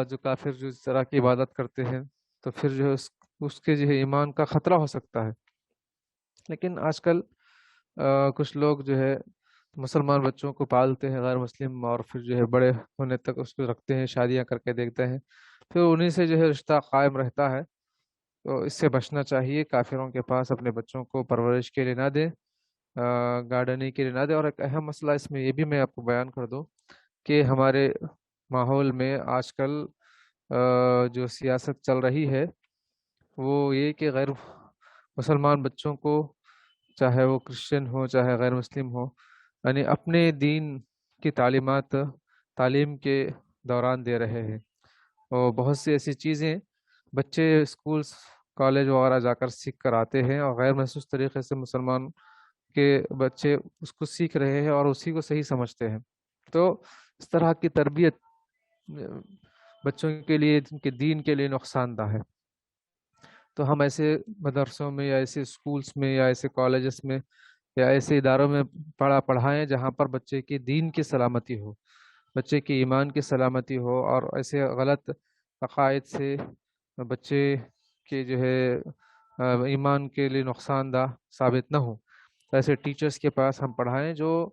جو کافر جو اس طرح کی عبادت کرتے ہیں، تو پھر جو ہے اس کے جو ہے ایمان کا خطرہ ہو سکتا ہے. لیکن آج کل کچھ لوگ جو ہے مسلمان بچوں کو پالتے ہیں غیر مسلم، اور پھر جو ہے بڑے ہونے تک اس کو رکھتے ہیں، شادیاں کر کے دیکھتے ہیں، پھر انہی سے جو ہے رشتہ قائم رہتا ہے. تو اس سے بچنا چاہیے. کافروں کے پاس اپنے بچوں کو پرورش کے لیے نہ دیں، گارڈننگ کے لیے نہ دیں. اور ایک اہم مسئلہ اس میں یہ بھی میں آپ کو بیان کر دوں کہ ہمارے ماحول میں آج کل جو سیاست چل رہی ہے وہ یہ کہ غیر مسلمان بچوں کو، چاہے وہ کرسچن ہو چاہے غیر مسلم ہو، یعنی اپنے دین کی تعلیمات تعلیم کے دوران دے رہے ہیں. اور بہت سی ایسی چیزیں بچے اسکولس، کالج وغیرہ جا کر سیکھ کر آتے ہیں، اور غیر محسوس طریقے سے مسلمان کے بچے اس کو سیکھ رہے ہیں اور اسی کو صحیح سمجھتے ہیں. تو اس طرح کی تربیت بچوں کے لیے، ان کے دین کے لیے نقصان دہ ہے. تو ہم ایسے مدرسوں میں یا ایسے اسکولس میں یا ایسے کالجز میں یا ایسے اداروں میں پڑھائیں جہاں پر بچے کی دین کی سلامتی ہو، بچے کی ایمان کی سلامتی ہو، اور ایسے غلط عقائد سے بچے کے جو ہے ایمان کے لیے نقصان دہ ثابت نہ ہو. ایسے ٹیچرز کے پاس ہم پڑھائیں جو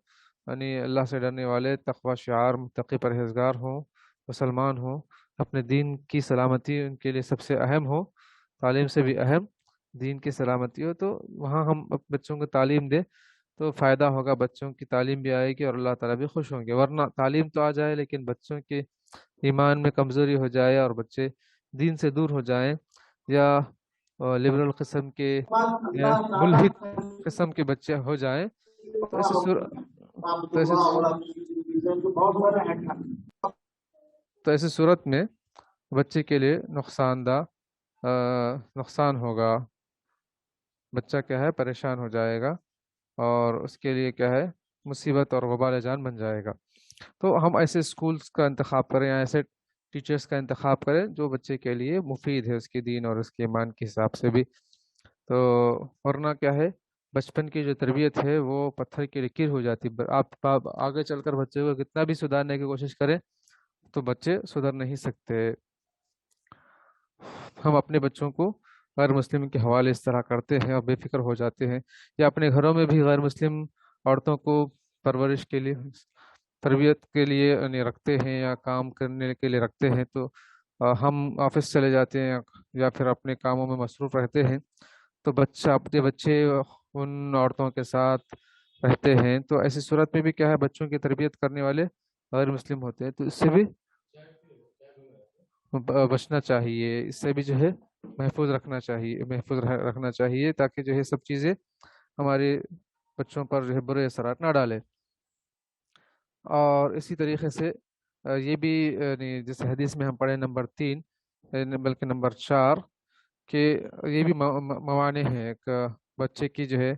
یعنی اللہ سے ڈرنے والے، تقوی شعار، متقی پرہیزگار ہوں، مسلمان ہوں، اپنے دین کی سلامتی ان کے لیے سب سے اہم ہو، تعلیم سے بھی اہم دین کی سلامتی ہو. تو وہاں ہم بچوں کو تعلیم دیں تو فائدہ ہوگا، بچوں کی تعلیم بھی آئے گی اور اللہ تعالیٰ بھی خوش ہوں گے. ورنہ تعلیم تو آ جائے لیکن بچوں کے ایمان میں کمزوری ہو جائے اور بچے دین سے دور ہو جائیں، یا لبرل قسم کے یا ملحد قسم کے بچے ہو جائیں تو ایسی صورت میں بچے کے لیے نقصان ہوگا. بچہ کیا ہے پریشان ہو جائے گا اور اس کے لیے کیا ہے مصیبت اور وبال جان بن جائے گا. تو ہم ایسے اسکولس کا انتخاب کریں یا ایسے ٹیچرز کا انتخاب کریں جو بچے کے لیے مفید ہے اس کے دین اور اس کے ایمان کے حساب سے بھی. تو ورنہ کیا ہے بچپن کی جو تربیت ہے وہ پتھر کی لکیر ہو جاتی. آپ آگے چل کر بچے کو کتنا بھی سدھارنے کی کوشش کریں تو بچے سدھر نہیں سکتے. ہم اپنے بچوں کو غیر مسلم کے حوالے اس طرح کرتے ہیں اور بے فکر ہو جاتے ہیں, یا اپنے گھروں میں بھی غیر مسلم عورتوں کو پرورش کے لیے تربیت کے لیے یعنی رکھتے ہیں یا کام کرنے کے لیے رکھتے ہیں. تو ہم آفس چلے جاتے ہیں یا پھر اپنے کاموں میں مصروف رہتے ہیں تو اپنے بچے ان عورتوں کے ساتھ رہتے ہیں. تو ایسی صورت میں بھی کیا ہے بچوں کی تربیت کرنے والے غیر مسلم ہوتے ہیں, تو اس سے بھی بچنا چاہیے, اس سے بھی جو ہے محفوظ رکھنا چاہیے تاکہ جو ہے سب چیزیں ہمارے بچوں پر جو ہے برے اثرات نہ ڈالے. اور اسی طریقے سے یہ بھی یعنی جس حدیث میں ہم پڑھے نمبر 3 بلکہ نمبر 4 کہ یہ بھی موانع ہیں ایک بچے کی جو ہے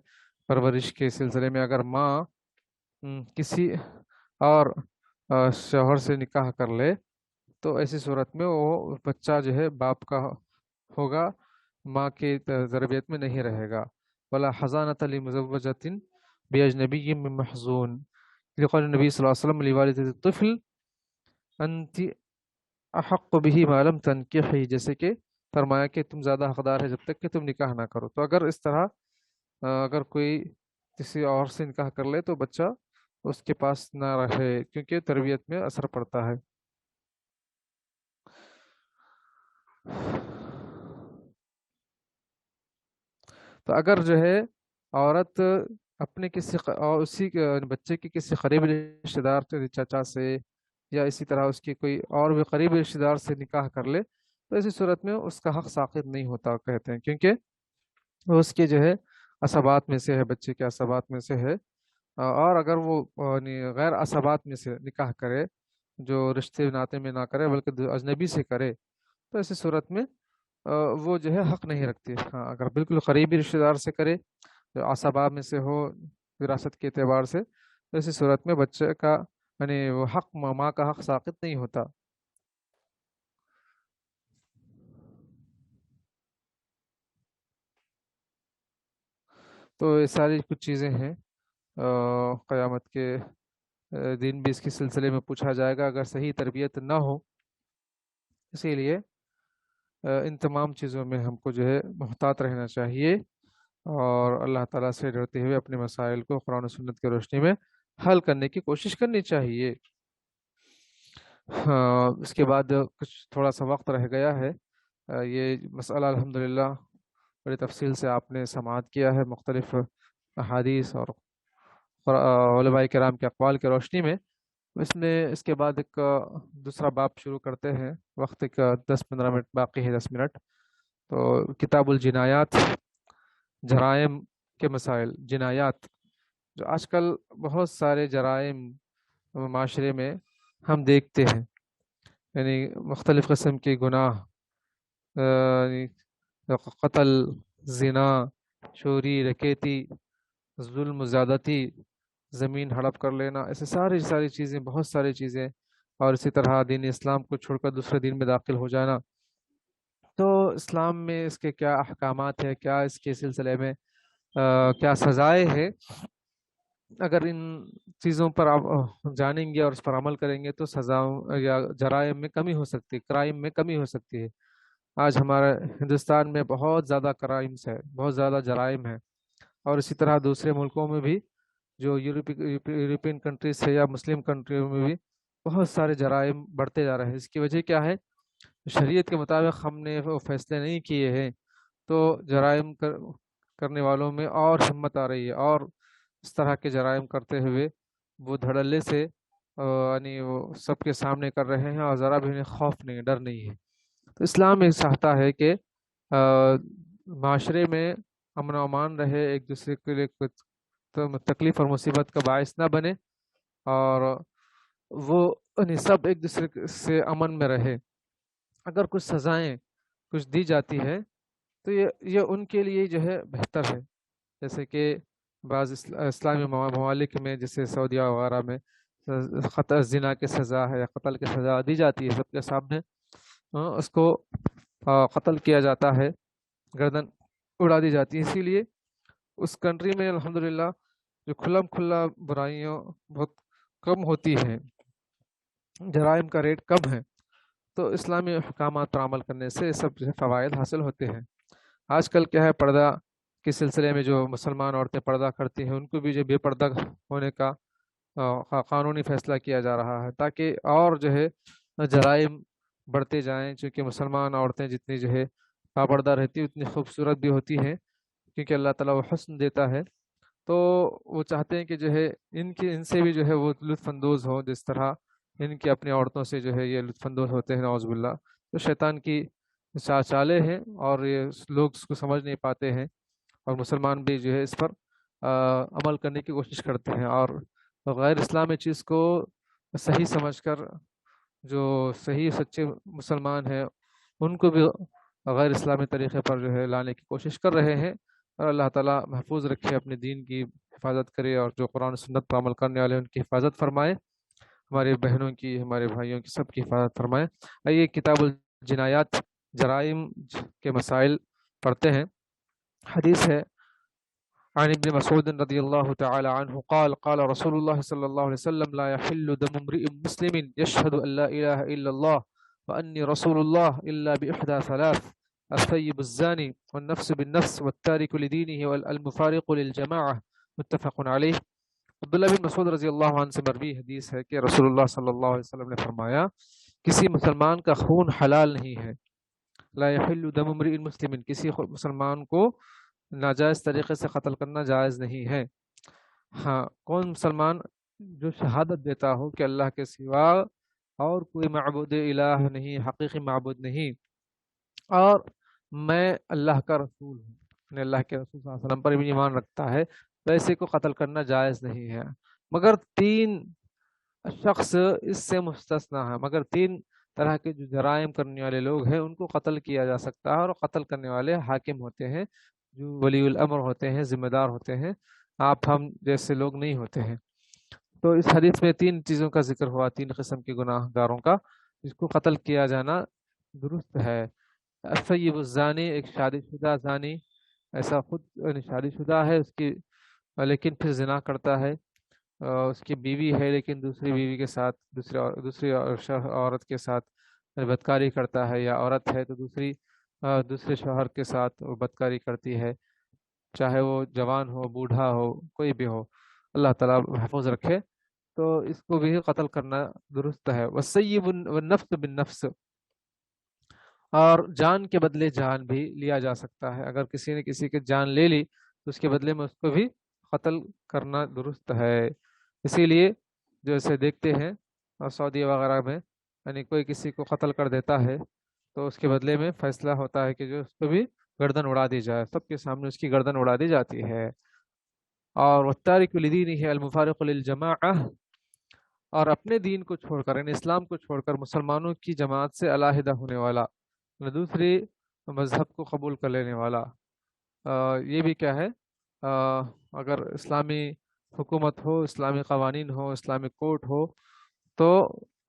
پرورش کے سلسلے میں. اگر ماں کسی اور شوہر سے نکاح کر لے تو ایسی صورت میں وہ بچہ جو ہے باپ کا ہوگا, ماں کی تربیت میں نہیں رہے گا. ولا حضانۃ لمزوجۃ باجنبی من محزون, قال النبی صلی اللہ علیہ وسلم لوالدۃ الطفل انت احق به ما لم تنکحی, جیسے کہ فرمایا کہ تم زیادہ حقدار ہے جب تک کہ تم نکاح نہ کرو. تو اگر اس طرح اگر کوئی کسی اور سے نکاح کر لے تو بچہ اس کے پاس نہ رہے کیونکہ تربیت میں اثر پڑتا ہے. تو اگر جو ہے عورت اپنے اسی بچے کے کسی قریبی رشتہ دار چاچا سے یا اسی طرح اس کی کوئی اور بھی قریبی رشتہ دار سے نکاح کر لے تو ایسی صورت میں اس کا حق ساقط نہیں ہوتا کہتے ہیں, کیونکہ وہ اس کے جو ہے عصبات میں سے ہے, بچے کے عصبات میں سے ہے. اور اگر وہ غیر عصبات میں سے نکاح کرے, جو رشتے ناطے میں نہ کرے بلکہ اجنبی سے کرے, تو ایسی صورت میں وہ جو ہے حق نہیں رکھتی. ہاں اگر بالکل قریبی رشتہ دار سے کرے جو عصبات میں سے ہو وراثت کے اعتبار سے, تو ایسی صورت میں بچے کا یعنی وہ حق ماں کا حق ساقط نہیں ہوتا. تو یہ ساری کچھ چیزیں ہیں. قیامت کے دن بھی اس کے سلسلے میں پوچھا جائے گا اگر صحیح تربیت نہ ہو. اسی لیے ان تمام چیزوں میں ہم کو جو ہے محتاط رہنا چاہیے اور اللہ تعالیٰ سے ڈرتے ہوئے اپنے مسائل کو قرآن و سنت کی روشنی میں حل کرنے کی کوشش کرنی چاہیے. اس کے بعد کچھ تھوڑا سا وقت رہ گیا ہے. یہ مسئلہ الحمدللہ بڑی تفصیل سے آپ نے سماعت کیا ہے مختلف احادیث اور علماء کرام کے اقوال کی روشنی میں. اس کے بعد ایک دوسرا باب شروع کرتے ہیں. وقت ایک 10-15 منٹ باقی ہے, 10 منٹ. تو کتاب الجنایات, جرائم کے مسائل. جنایات جو آج کل بہت سارے جرائم معاشرے میں ہم دیکھتے ہیں, یعنی مختلف قسم کے گناہ, قتل, زنا, چوری, ڈکیتی, ظلم, زیادتی, زمین ہڑپ کر لینا, ایسے ساری چیزیں, بہت ساری چیزیں. اور اسی طرح دین اسلام کو چھوڑ کر دوسرے دین میں داخل ہو جانا. تو اسلام میں اس کے کیا احکامات ہیں, کیا اس کے سلسلے میں کیا سزائیں ہیں, اگر ان چیزوں پر آپ جانیں گے اور اس پر عمل کریں گے تو سزاؤں یا جرائم میں کمی ہو سکتی ہے, کرائم میں کمی ہو سکتی ہے. آج ہمارے ہندوستان میں بہت زیادہ کرائمس ہے, بہت زیادہ جرائم ہے, اور اسی طرح دوسرے ملکوں میں بھی جو یورپین کنٹریز ہے یا مسلم کنٹریوں میں بھی بہت سارے جرائم بڑھتے جا رہے ہیں. اس کی وجہ کیا ہے, شریعت کے مطابق ہم نے وہ فیصلے نہیں کیے ہیں تو جرائم کرنے والوں میں اور ہمت آ رہی ہے, اور اس طرح کے جرائم کرتے ہوئے وہ دھڑلے سے یعنی وہ سب کے سامنے کر رہے ہیں اور ذرا بھی انہیں خوف نہیں, ڈر نہیں ہے. تو اسلام یہ چاہتا ہے کہ معاشرے میں امن و امان رہے، ایک دوسرے کے لیے کچھ تکلیف اور مصیبت کا باعث نہ بنے، اور وہ یعنی سب ایک دوسرے سے امن میں رہے۔ اگر کچھ سزائیں کچھ دی جاتی ہے تو یہ ان کے لیے جو ہے بہتر ہے، جیسے کہ بعض اسلامی ممالک میں جیسے سعودیہ وغیرہ میں قتل زنا کی سزا ہے یا قتل کی سزا دی جاتی ہے، سب کے سامنے اس کو قتل کیا جاتا ہے، گردن اڑا دی جاتی ہے۔ اسی لیے اس کنٹری میں الحمدللہ جو کھلا برائیاں بہت کم ہوتی ہیں، جرائم کا ریٹ کم ہے، تو اسلامی احکامات پر عمل کرنے سے سب جو ہے فوائد حاصل ہوتے ہیں۔ آج کل کیا ہے، پردہ کے سلسلے میں جو مسلمان عورتیں پردہ کرتی ہیں ان کو بھی جو بے پردہ ہونے کا قانونی فیصلہ کیا جا رہا ہے، تاکہ اور جو ہے جرائم بڑھتے جائیں، چونکہ مسلمان عورتیں جتنی جو ہے پابردہ رہتی اتنی خوبصورت بھی ہوتی ہیں، کیونکہ اللہ تعالیٰ وہ حسن دیتا ہے، تو وہ چاہتے ہیں کہ جو ہے ان سے بھی جو ہے وہ لطف اندوز ہوں، جس طرح ان کی اپنی عورتوں سے جو ہے یہ لطف اندوز ہوتے ہیں، نعوذ باللہ۔ تو شیطان کی چالیں ہیں اور یہ لوگ اس کو سمجھ نہیں پاتے ہیں، اور مسلمان بھی جو ہے اس پر عمل کرنے کی کوشش کرتے ہیں، اور غیر اسلامی چیز کو صحیح سمجھ کر جو صحیح سچے مسلمان ہیں ان کو بھی غیر اسلامی طریقے پر جو ہے لانے کی کوشش کر رہے ہیں، اور اللہ تعالیٰ محفوظ رکھے، اپنے دین کی حفاظت کرے، اور جو قرآن و سنت پر عمل کرنے والے ان کی حفاظت فرمائے، ہمارے بہنوں کی، ہمارے بھائیوں کی، سب کی حفاظت فرمائے۔ آئیے کتاب الجنایات، جرائم کے مسائل پڑھتے ہیں۔ حدیث ہے عن ابن مسعود رضی اللہ تعالی عنہ قال قال رسول اللہ صلی اللہ علیہ وسلم لا يحل دم امرئ مسلم يشهد ان لا الہ الا اللہ وانی رسول اللہ الا بإحدى ثلاث الثيب الزاني والنفس بالنفس والتارك لدينه والمفارق للجماعة متفق علیہ۔ عبداللہ بن مسعود رضی اللہ عنہ سے مروی حدیث ہے کہ رسول اللہ صلی اللہ علیہ وسلم نے فرمایا، کسی مسلمان کا خون حلال نہیں ہے، لا يحل دم امرئ مسلم، کسی مسلمان کو ناجائز طریقے سے قتل کرنا جائز نہیں ہے۔ ہاں، کون مسلمان جو شہادت دیتا ہو کہ اللہ کے سوا اور کوئی معبود الہ نہیں، حقیقی معبود نہیں، اور میں اللہ کا رسول ہوں، یعنی اللہ کے رسول صلی اللہ علیہ وسلم پر بھی ایمان رکھتا ہے، تو ایسے کو قتل کرنا جائز نہیں ہے، مگر تین شخص اس سے مستثنا ہے، مگر تین طرح کے جو جرائم کرنے والے لوگ ہیں ان کو قتل کیا جا سکتا ہے، اور قتل کرنے والے حاکم ہوتے ہیں، جو ولی الامر ہوتے ہیں، ذمہ دار ہوتے ہیں، آپ ہم جیسے لوگ نہیں ہوتے ہیں۔ تو اس حدیث میں تین چیزوں کا ذکر ہوا، تین قسم کے گناہ گاروں کا جس کو قتل کیا جانا درست ہے۔ الثیب الزانی، ایک شادی شدہ زانی، ایسا خود شادی شدہ ہے اس کی لیکن پھر زنا کرتا ہے، اس کی بیوی ہے لیکن دوسری بیوی کے ساتھ، دوسری عورت کے ساتھ بدکاری کرتا ہے، یا عورت ہے تو دوسرے شوہر کے ساتھ وہ بدکاری کرتی ہے، چاہے وہ جوان ہو، بوڑھا ہو، کوئی بھی ہو، اللہ تعالیٰ محفوظ رکھے، تو اس کو بھی قتل کرنا درست ہے۔ والسیب والنفس بالنفس، اور جان کے بدلے جان بھی لیا جا سکتا ہے، اگر کسی نے کسی کی جان لے لی تو اس کے بدلے میں اس کو بھی قتل کرنا درست ہے۔ اسی لیے جو اسے دیکھتے ہیں اور سعودی وغیرہ میں، یعنی کوئی کسی کو قتل کر دیتا ہے تو اس کے بدلے میں فیصلہ ہوتا ہے کہ جو اس کو بھی گردن اڑا دی جائے، سب کے سامنے اس کی گردن اڑا دی جاتی ہے۔ اور والتارک لدینہ المفارق للجماعہ، اور اپنے دین کو چھوڑ کر، یعنی اسلام کو چھوڑ کر مسلمانوں کی جماعت سے علیحدہ ہونے والا، دوسری مذہب کو قبول کر لینے والا، یہ بھی کیا ہے، اگر اسلامی حکومت ہو، اسلامی قوانین ہو، اسلامی کورٹ ہو، تو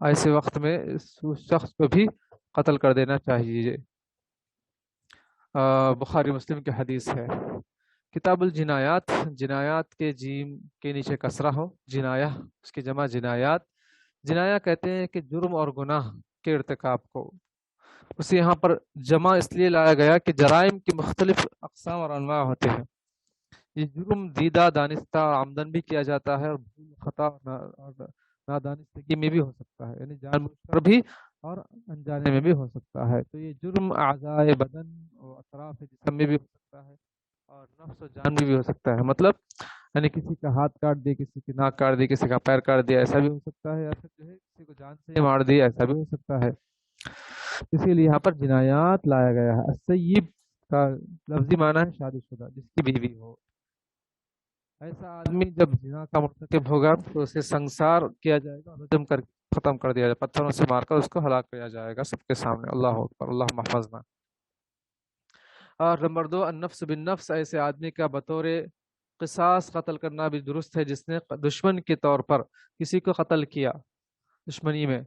ایسے وقت میں اس شخص کو بھی قتل کر دینا چاہیے۔ بخاری مسلم کی حدیث ہے۔ کتاب الجنایات، جنایات کے جیم کے نیچے کسرہ ہو، جنایہ اس کی جمع جنایات، جنایہ کہتے ہیں کہ جرم اور گناہ کے ارتکاب کو، اسے یہاں پر جمع اس لیے لایا گیا کہ جرائم کی مختلف اقسام اور انواع ہوتے ہیں، یہ جرم دیدہ، دانستہ اور عمدن بھی کیا جاتا ہے، اور بھول، خطا اور نادانستگی میں بھی ہو سکتا ہے، یعنی جان بوجھ کر بھی اور انجانے میں بھی ہو سکتا ہے۔ تو یہ جرم اعضاء بدن اور اطراف جسم میں بھی ہو سکتا ہے، اور نفس و جان میں بھی ہو سکتا ہے، مطلب یعنی کسی کا ہاتھ کاٹ دیا، کسی کی ناک کاٹ دی، کسی کا پیر کاٹ دیا، ایسا بھی ہو سکتا ہے، یا پھر جو ہے کسی کو جان سے مار دیا، ایسا بھی ہو سکتا ہے، اسی لیے یہاں پر جنایات لایا گیا ہے۔ السیب کا لفظی معنی ہے شادی شدہ، جس کی بیوی ہو۔ ایسا آدمی جب زنا کا مرتکب ہوگا تو اسے سنسار کیا جائے گا، رجم کر ختم کر دیا جائے گا، پتھروں سے مار کر اس کو ہلاک کیا جائے گا سب کے سامنے۔ اللہ اکبر، اللہ محفظنا۔ اور نمبر 2، النفس بالنفس، ایسے آدمی کا بطور قصاص قتل کرنا بھی درست ہے جس نے دشمن کے طور پر کسی کو قتل کیا دشمنی میں،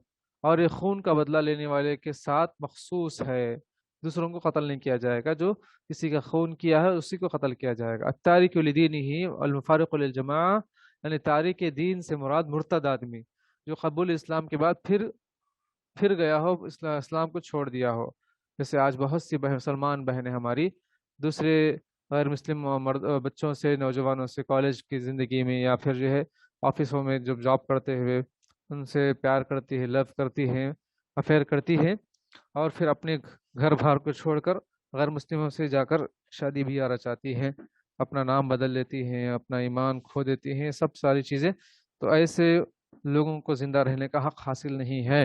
اور یہ خون کا بدلہ لینے والے کے ساتھ مخصوص ہے، دوسروں کو قتل نہیں کیا جائے گا، جو کسی کا خون کیا ہے اسی کو قتل کیا جائے گا۔ التارک لدینہ المفارق للجماعہ، یعنی تارک دین سے مراد مرتد آدمی جو قبول اسلام کے بعد پھر گیا ہو، اسلام کو چھوڑ دیا ہو، جیسے آج بہت سی مسلمان بہنیں ہماری دوسرے غیر مسلم بچوں سے، نوجوانوں سے کالج کی زندگی میں یا پھر جو ہے آفسوں میں جب جاب کرتے ہوئے ان سے پیار کرتی ہے، لو کرتی ہیں، افیئر کرتی ہیں، اور پھر اپنے گھر بھار کو چھوڑ کر غیر مسلموں سے جا کر شادی بھی رچاتی ہیں، اپنا نام بدل لیتی ہیں، اپنا ایمان کھو دیتی ہیں، سب ساری چیزیں۔ تو ایسے لوگوں کو زندہ رہنے کا حق حاصل نہیں ہے۔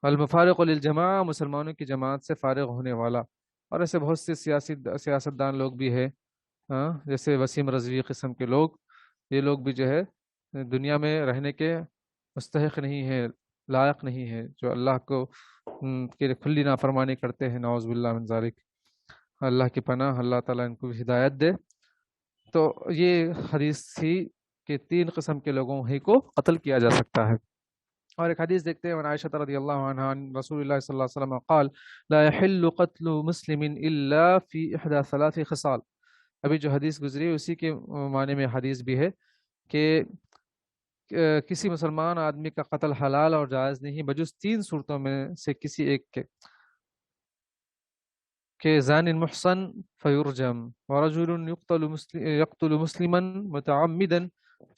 المفارق للجماعہ، مسلمانوں کی جماعت سے فارغ ہونے والا۔ اور ایسے بہت سے سیاستدان لوگ بھی ہیں، جیسے وسیم رضوی قسم کے لوگ، یہ لوگ بھی جو ہے دنیا میں رہنے کے مستحق نہیں ہے، لائق نہیں ہے، جو اللہ کو کی کھلی نافرمانی کرتے ہیں، نعوذ باللہ من ذالک۔ اللہ کی پناہ، اللہ تعالیٰ ان کو ہدایت دے۔ تو یہ حدیث تھی کہ 3 قسم کے لوگوں ہی کو قتل کیا جا سکتا ہے۔ اور ایک حدیث دیکھتے ہیں، عائشہ رضی اللہ عنہا عن رسول اللہ صلی اللہ علیہ وسلم قال لا يحل قتل مسلم الا في احدى 3 خصال۔ ابھی جو حدیث گزری اسی کے معنی میں حدیث بھی ہے کہ کسی مسلمان آدمی کا قتل حلال اور جائز نہیں بجز 3 صورتوں میں سے کسی ایک کے، کہ زان محصن فیرجم، ورجل يقتل مسلما متعمدا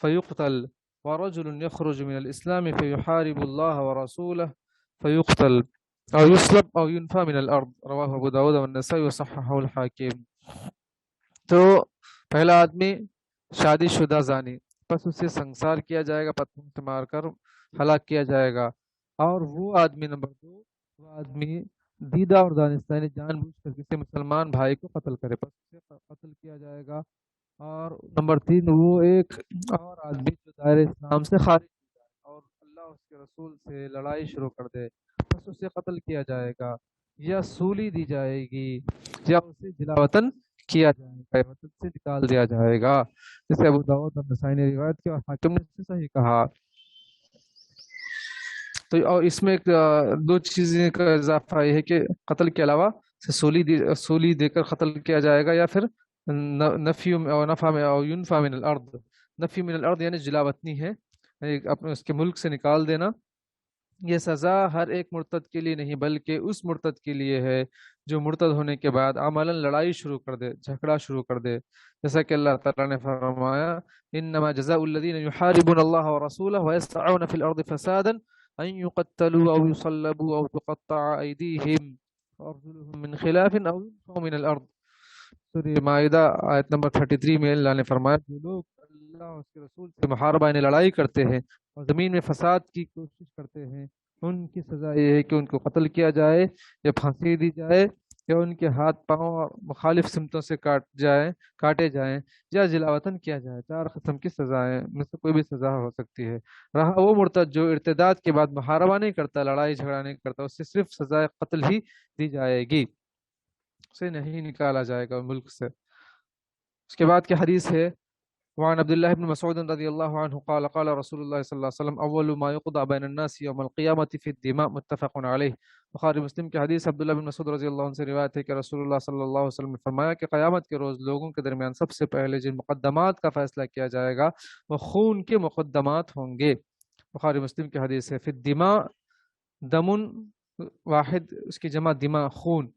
فيقتل، ورجل يخرج من الإسلام فيحارب الله ورسوله فيقتل، أو يصلب أو ينفى من الأرض۔ رواه ابو داود والنسائی وصححه الحاکم۔ تو پہلا آدمی شادی شدہ زانی، پس اسے سنسار کیا جائے گا، پتھروں سے مار کر ہلاک کیا جائے گا۔ اور وہ آدمی نمبر 2، وہ آدمی دیدہ اور دانستہ جان بوجھ کر کسی مسلمان بھائی کو قتل کرے، پس اسے قتل کیا جائے گا۔ اور نمبر 3، وہ ایک اور آدمی جو دائرہ اسلام سے خارج ہو جائے اور اللہ اس کے رسول سے لڑائی شروع کر دے، پس اسے قتل کیا جائے گا، یا سولی دی جائے گی، یا اسے جلا وطن کیا جائے گا، وطن سے نکال دیا جائے گا، جسے ابو داؤد اور نسائی نے روایت کی اور حاکم نے اسے صحیح کہا۔ تو اور اس میں 2 چیزیں کا اضافہ یہ ہے کہ قتل کے علاوہ سولی دے کر قتل کیا جائے گا، یا پھر نفی اور نفع میں او ینفع من الارض، نفی من الارض یعنی جلا وطنی ہے، اپنے اس کے ملک سے نکال دینا۔ یہ سزا ہر ایک مرتد کے لیے نہیں بلکہ اس مرتد کے لیے ہے جو مرتد ہونے کے بعد عملاً لڑائی شروع کر دے، جھگڑا شروع کر دے، جیسا کہ اللہ تعالیٰ نے فرمایا انما جزاء الذین یحاربون اللہ ورسولہ ویسعون فی الارض فسادا ان یقتلوا او یصلبوا او تقطع ایدیہم وارجلہم من خلاف او ينفوا من الارض۔ سورہ مائدہ آیت نمبر 33 میں اللہ نے فرمایا جو لوگ اللہ اور اس کے رسول سے محاربہ یعنی لڑائی کرتے ہیں اور زمین میں فساد کی کوشش کرتے ہیں، ان کی سزا یہ ہے کہ ان کو قتل کیا جائے، یا پھانسی دی جائے، یا ان کے ہاتھ پاؤں اور مخالف سمتوں سے کاٹے جائیں، یا جلا وطن کیا جائے۔ 4 قسم کی سزائیں میں سے کوئی بھی سزا ہو سکتی ہے۔ رہا وہ مرتد جو ارتداد کے بعد محاربہ نہیں کرتا، لڑائی جھگڑا نہیں کرتا، اس سے صرف سزائے قتل ہی دی جائے گی، اسے نہیں نکالا جائے گا ملک سے۔ اس کے بعد کی حدیث ہے وعن عبد الله بن مسعود رضی اللہ عنہ قال قال رسول اللہ صلی اللہ علیہ وسلم اول ما يقضى بین الناس یوم القیامة فی الدماء متفق علیہ۔ بخاری مسلم کی حدیث عبداللہ بن مسعود رضی اللہ عنہ سے روایت ہے کہ رسول اللہ صلی اللہ علیہ وسلم نے فرمایا کہ قیامت کے روز لوگوں کے درمیان سب سے پہلے جن مقدمات کا فیصلہ کیا جائے گا وہ خون کے مقدمات ہوں گے۔ بخاری مسلم کی حدیث ہے فی الدماء، دمن واحد، اس کی جمع دماء، خون۔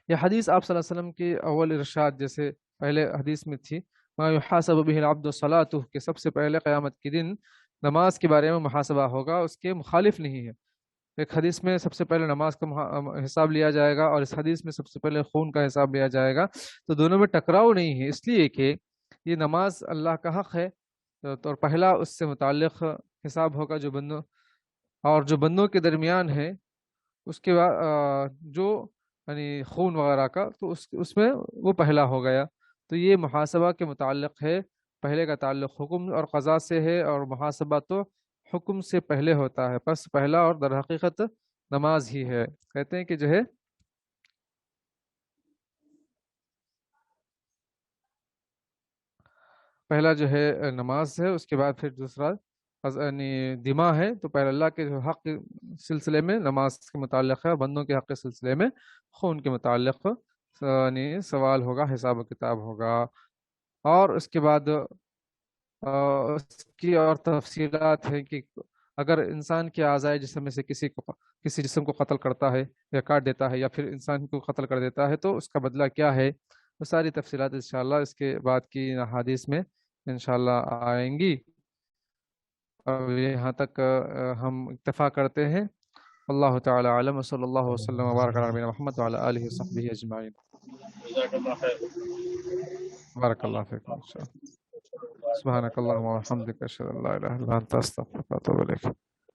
یہ حدیث آپ صلی اللہ علیہ وسلم کی اول ارشاد جیسے پہلے حدیث میں تھی ما یحاسب به العبد صلاته، کہ سب سے پہلے قیامت کے دن نماز کے بارے میں محاسبہ ہوگا، اس کے مخالف نہیں ہے۔ ایک حدیث میں سب سے پہلے نماز کا حساب لیا جائے گا، اور اس حدیث میں سب سے پہلے خون کا حساب لیا جائے گا، تو دونوں میں ٹکراؤ نہیں ہے، اس لیے کہ یہ نماز اللہ کا حق ہے، تو پہلا اس سے متعلق حساب ہوگا جو بندوں کے درمیان ہے، اس کے بعد جو یعنی خون وغیرہ کا، تو اس میں وہ پہلا ہو گیا. تو یہ محاسبہ کے متعلق ہے. پہلے کا تعلق حکم اور قضا سے ہے، اور محاسبہ تو حکم سے پہلے ہوتا ہے. پس پہلا اور در حقیقت نماز ہی ہے. کہتے ہیں کہ جو ہے پہلا جو ہے نماز ہے، اس کے بعد پھر دوسرا یعنی دماء ہے. تو پہلے اللہ کے جو حق کے سلسلے میں نماز کے متعلق ہے، بندوں کے حق کے سلسلے میں خون کے متعلق یعنی سوال ہوگا، حساب و کتاب ہوگا. اور اس کے بعد اس کی اور تفصیلات ہیں کہ اگر انسان کے اعضائے جسم میں سے کسی جسم کو قتل کرتا ہے یا کاٹ دیتا ہے، یا پھر انسان کو قتل کر دیتا ہے، تو اس کا بدلہ کیا ہے. وہ ساری تفصیلات انشاءاللہ اس کے بعد کی حدیث میں انشاءاللہ آئیں گی. اب یہاں تک ہم اکتفا کرتے ہیں. اللہ تعالی عالم، وصلی اللہ وسلم وبارک علی نبینا محمد وعلی آلہ وصحبہ اجمعین. جزاک اللہ خیر. بارک اللہ فیکم. سبحانک اللہم وبحمدک، اشہد ان لا الہ الا انت، استغفرک واتوب الیک.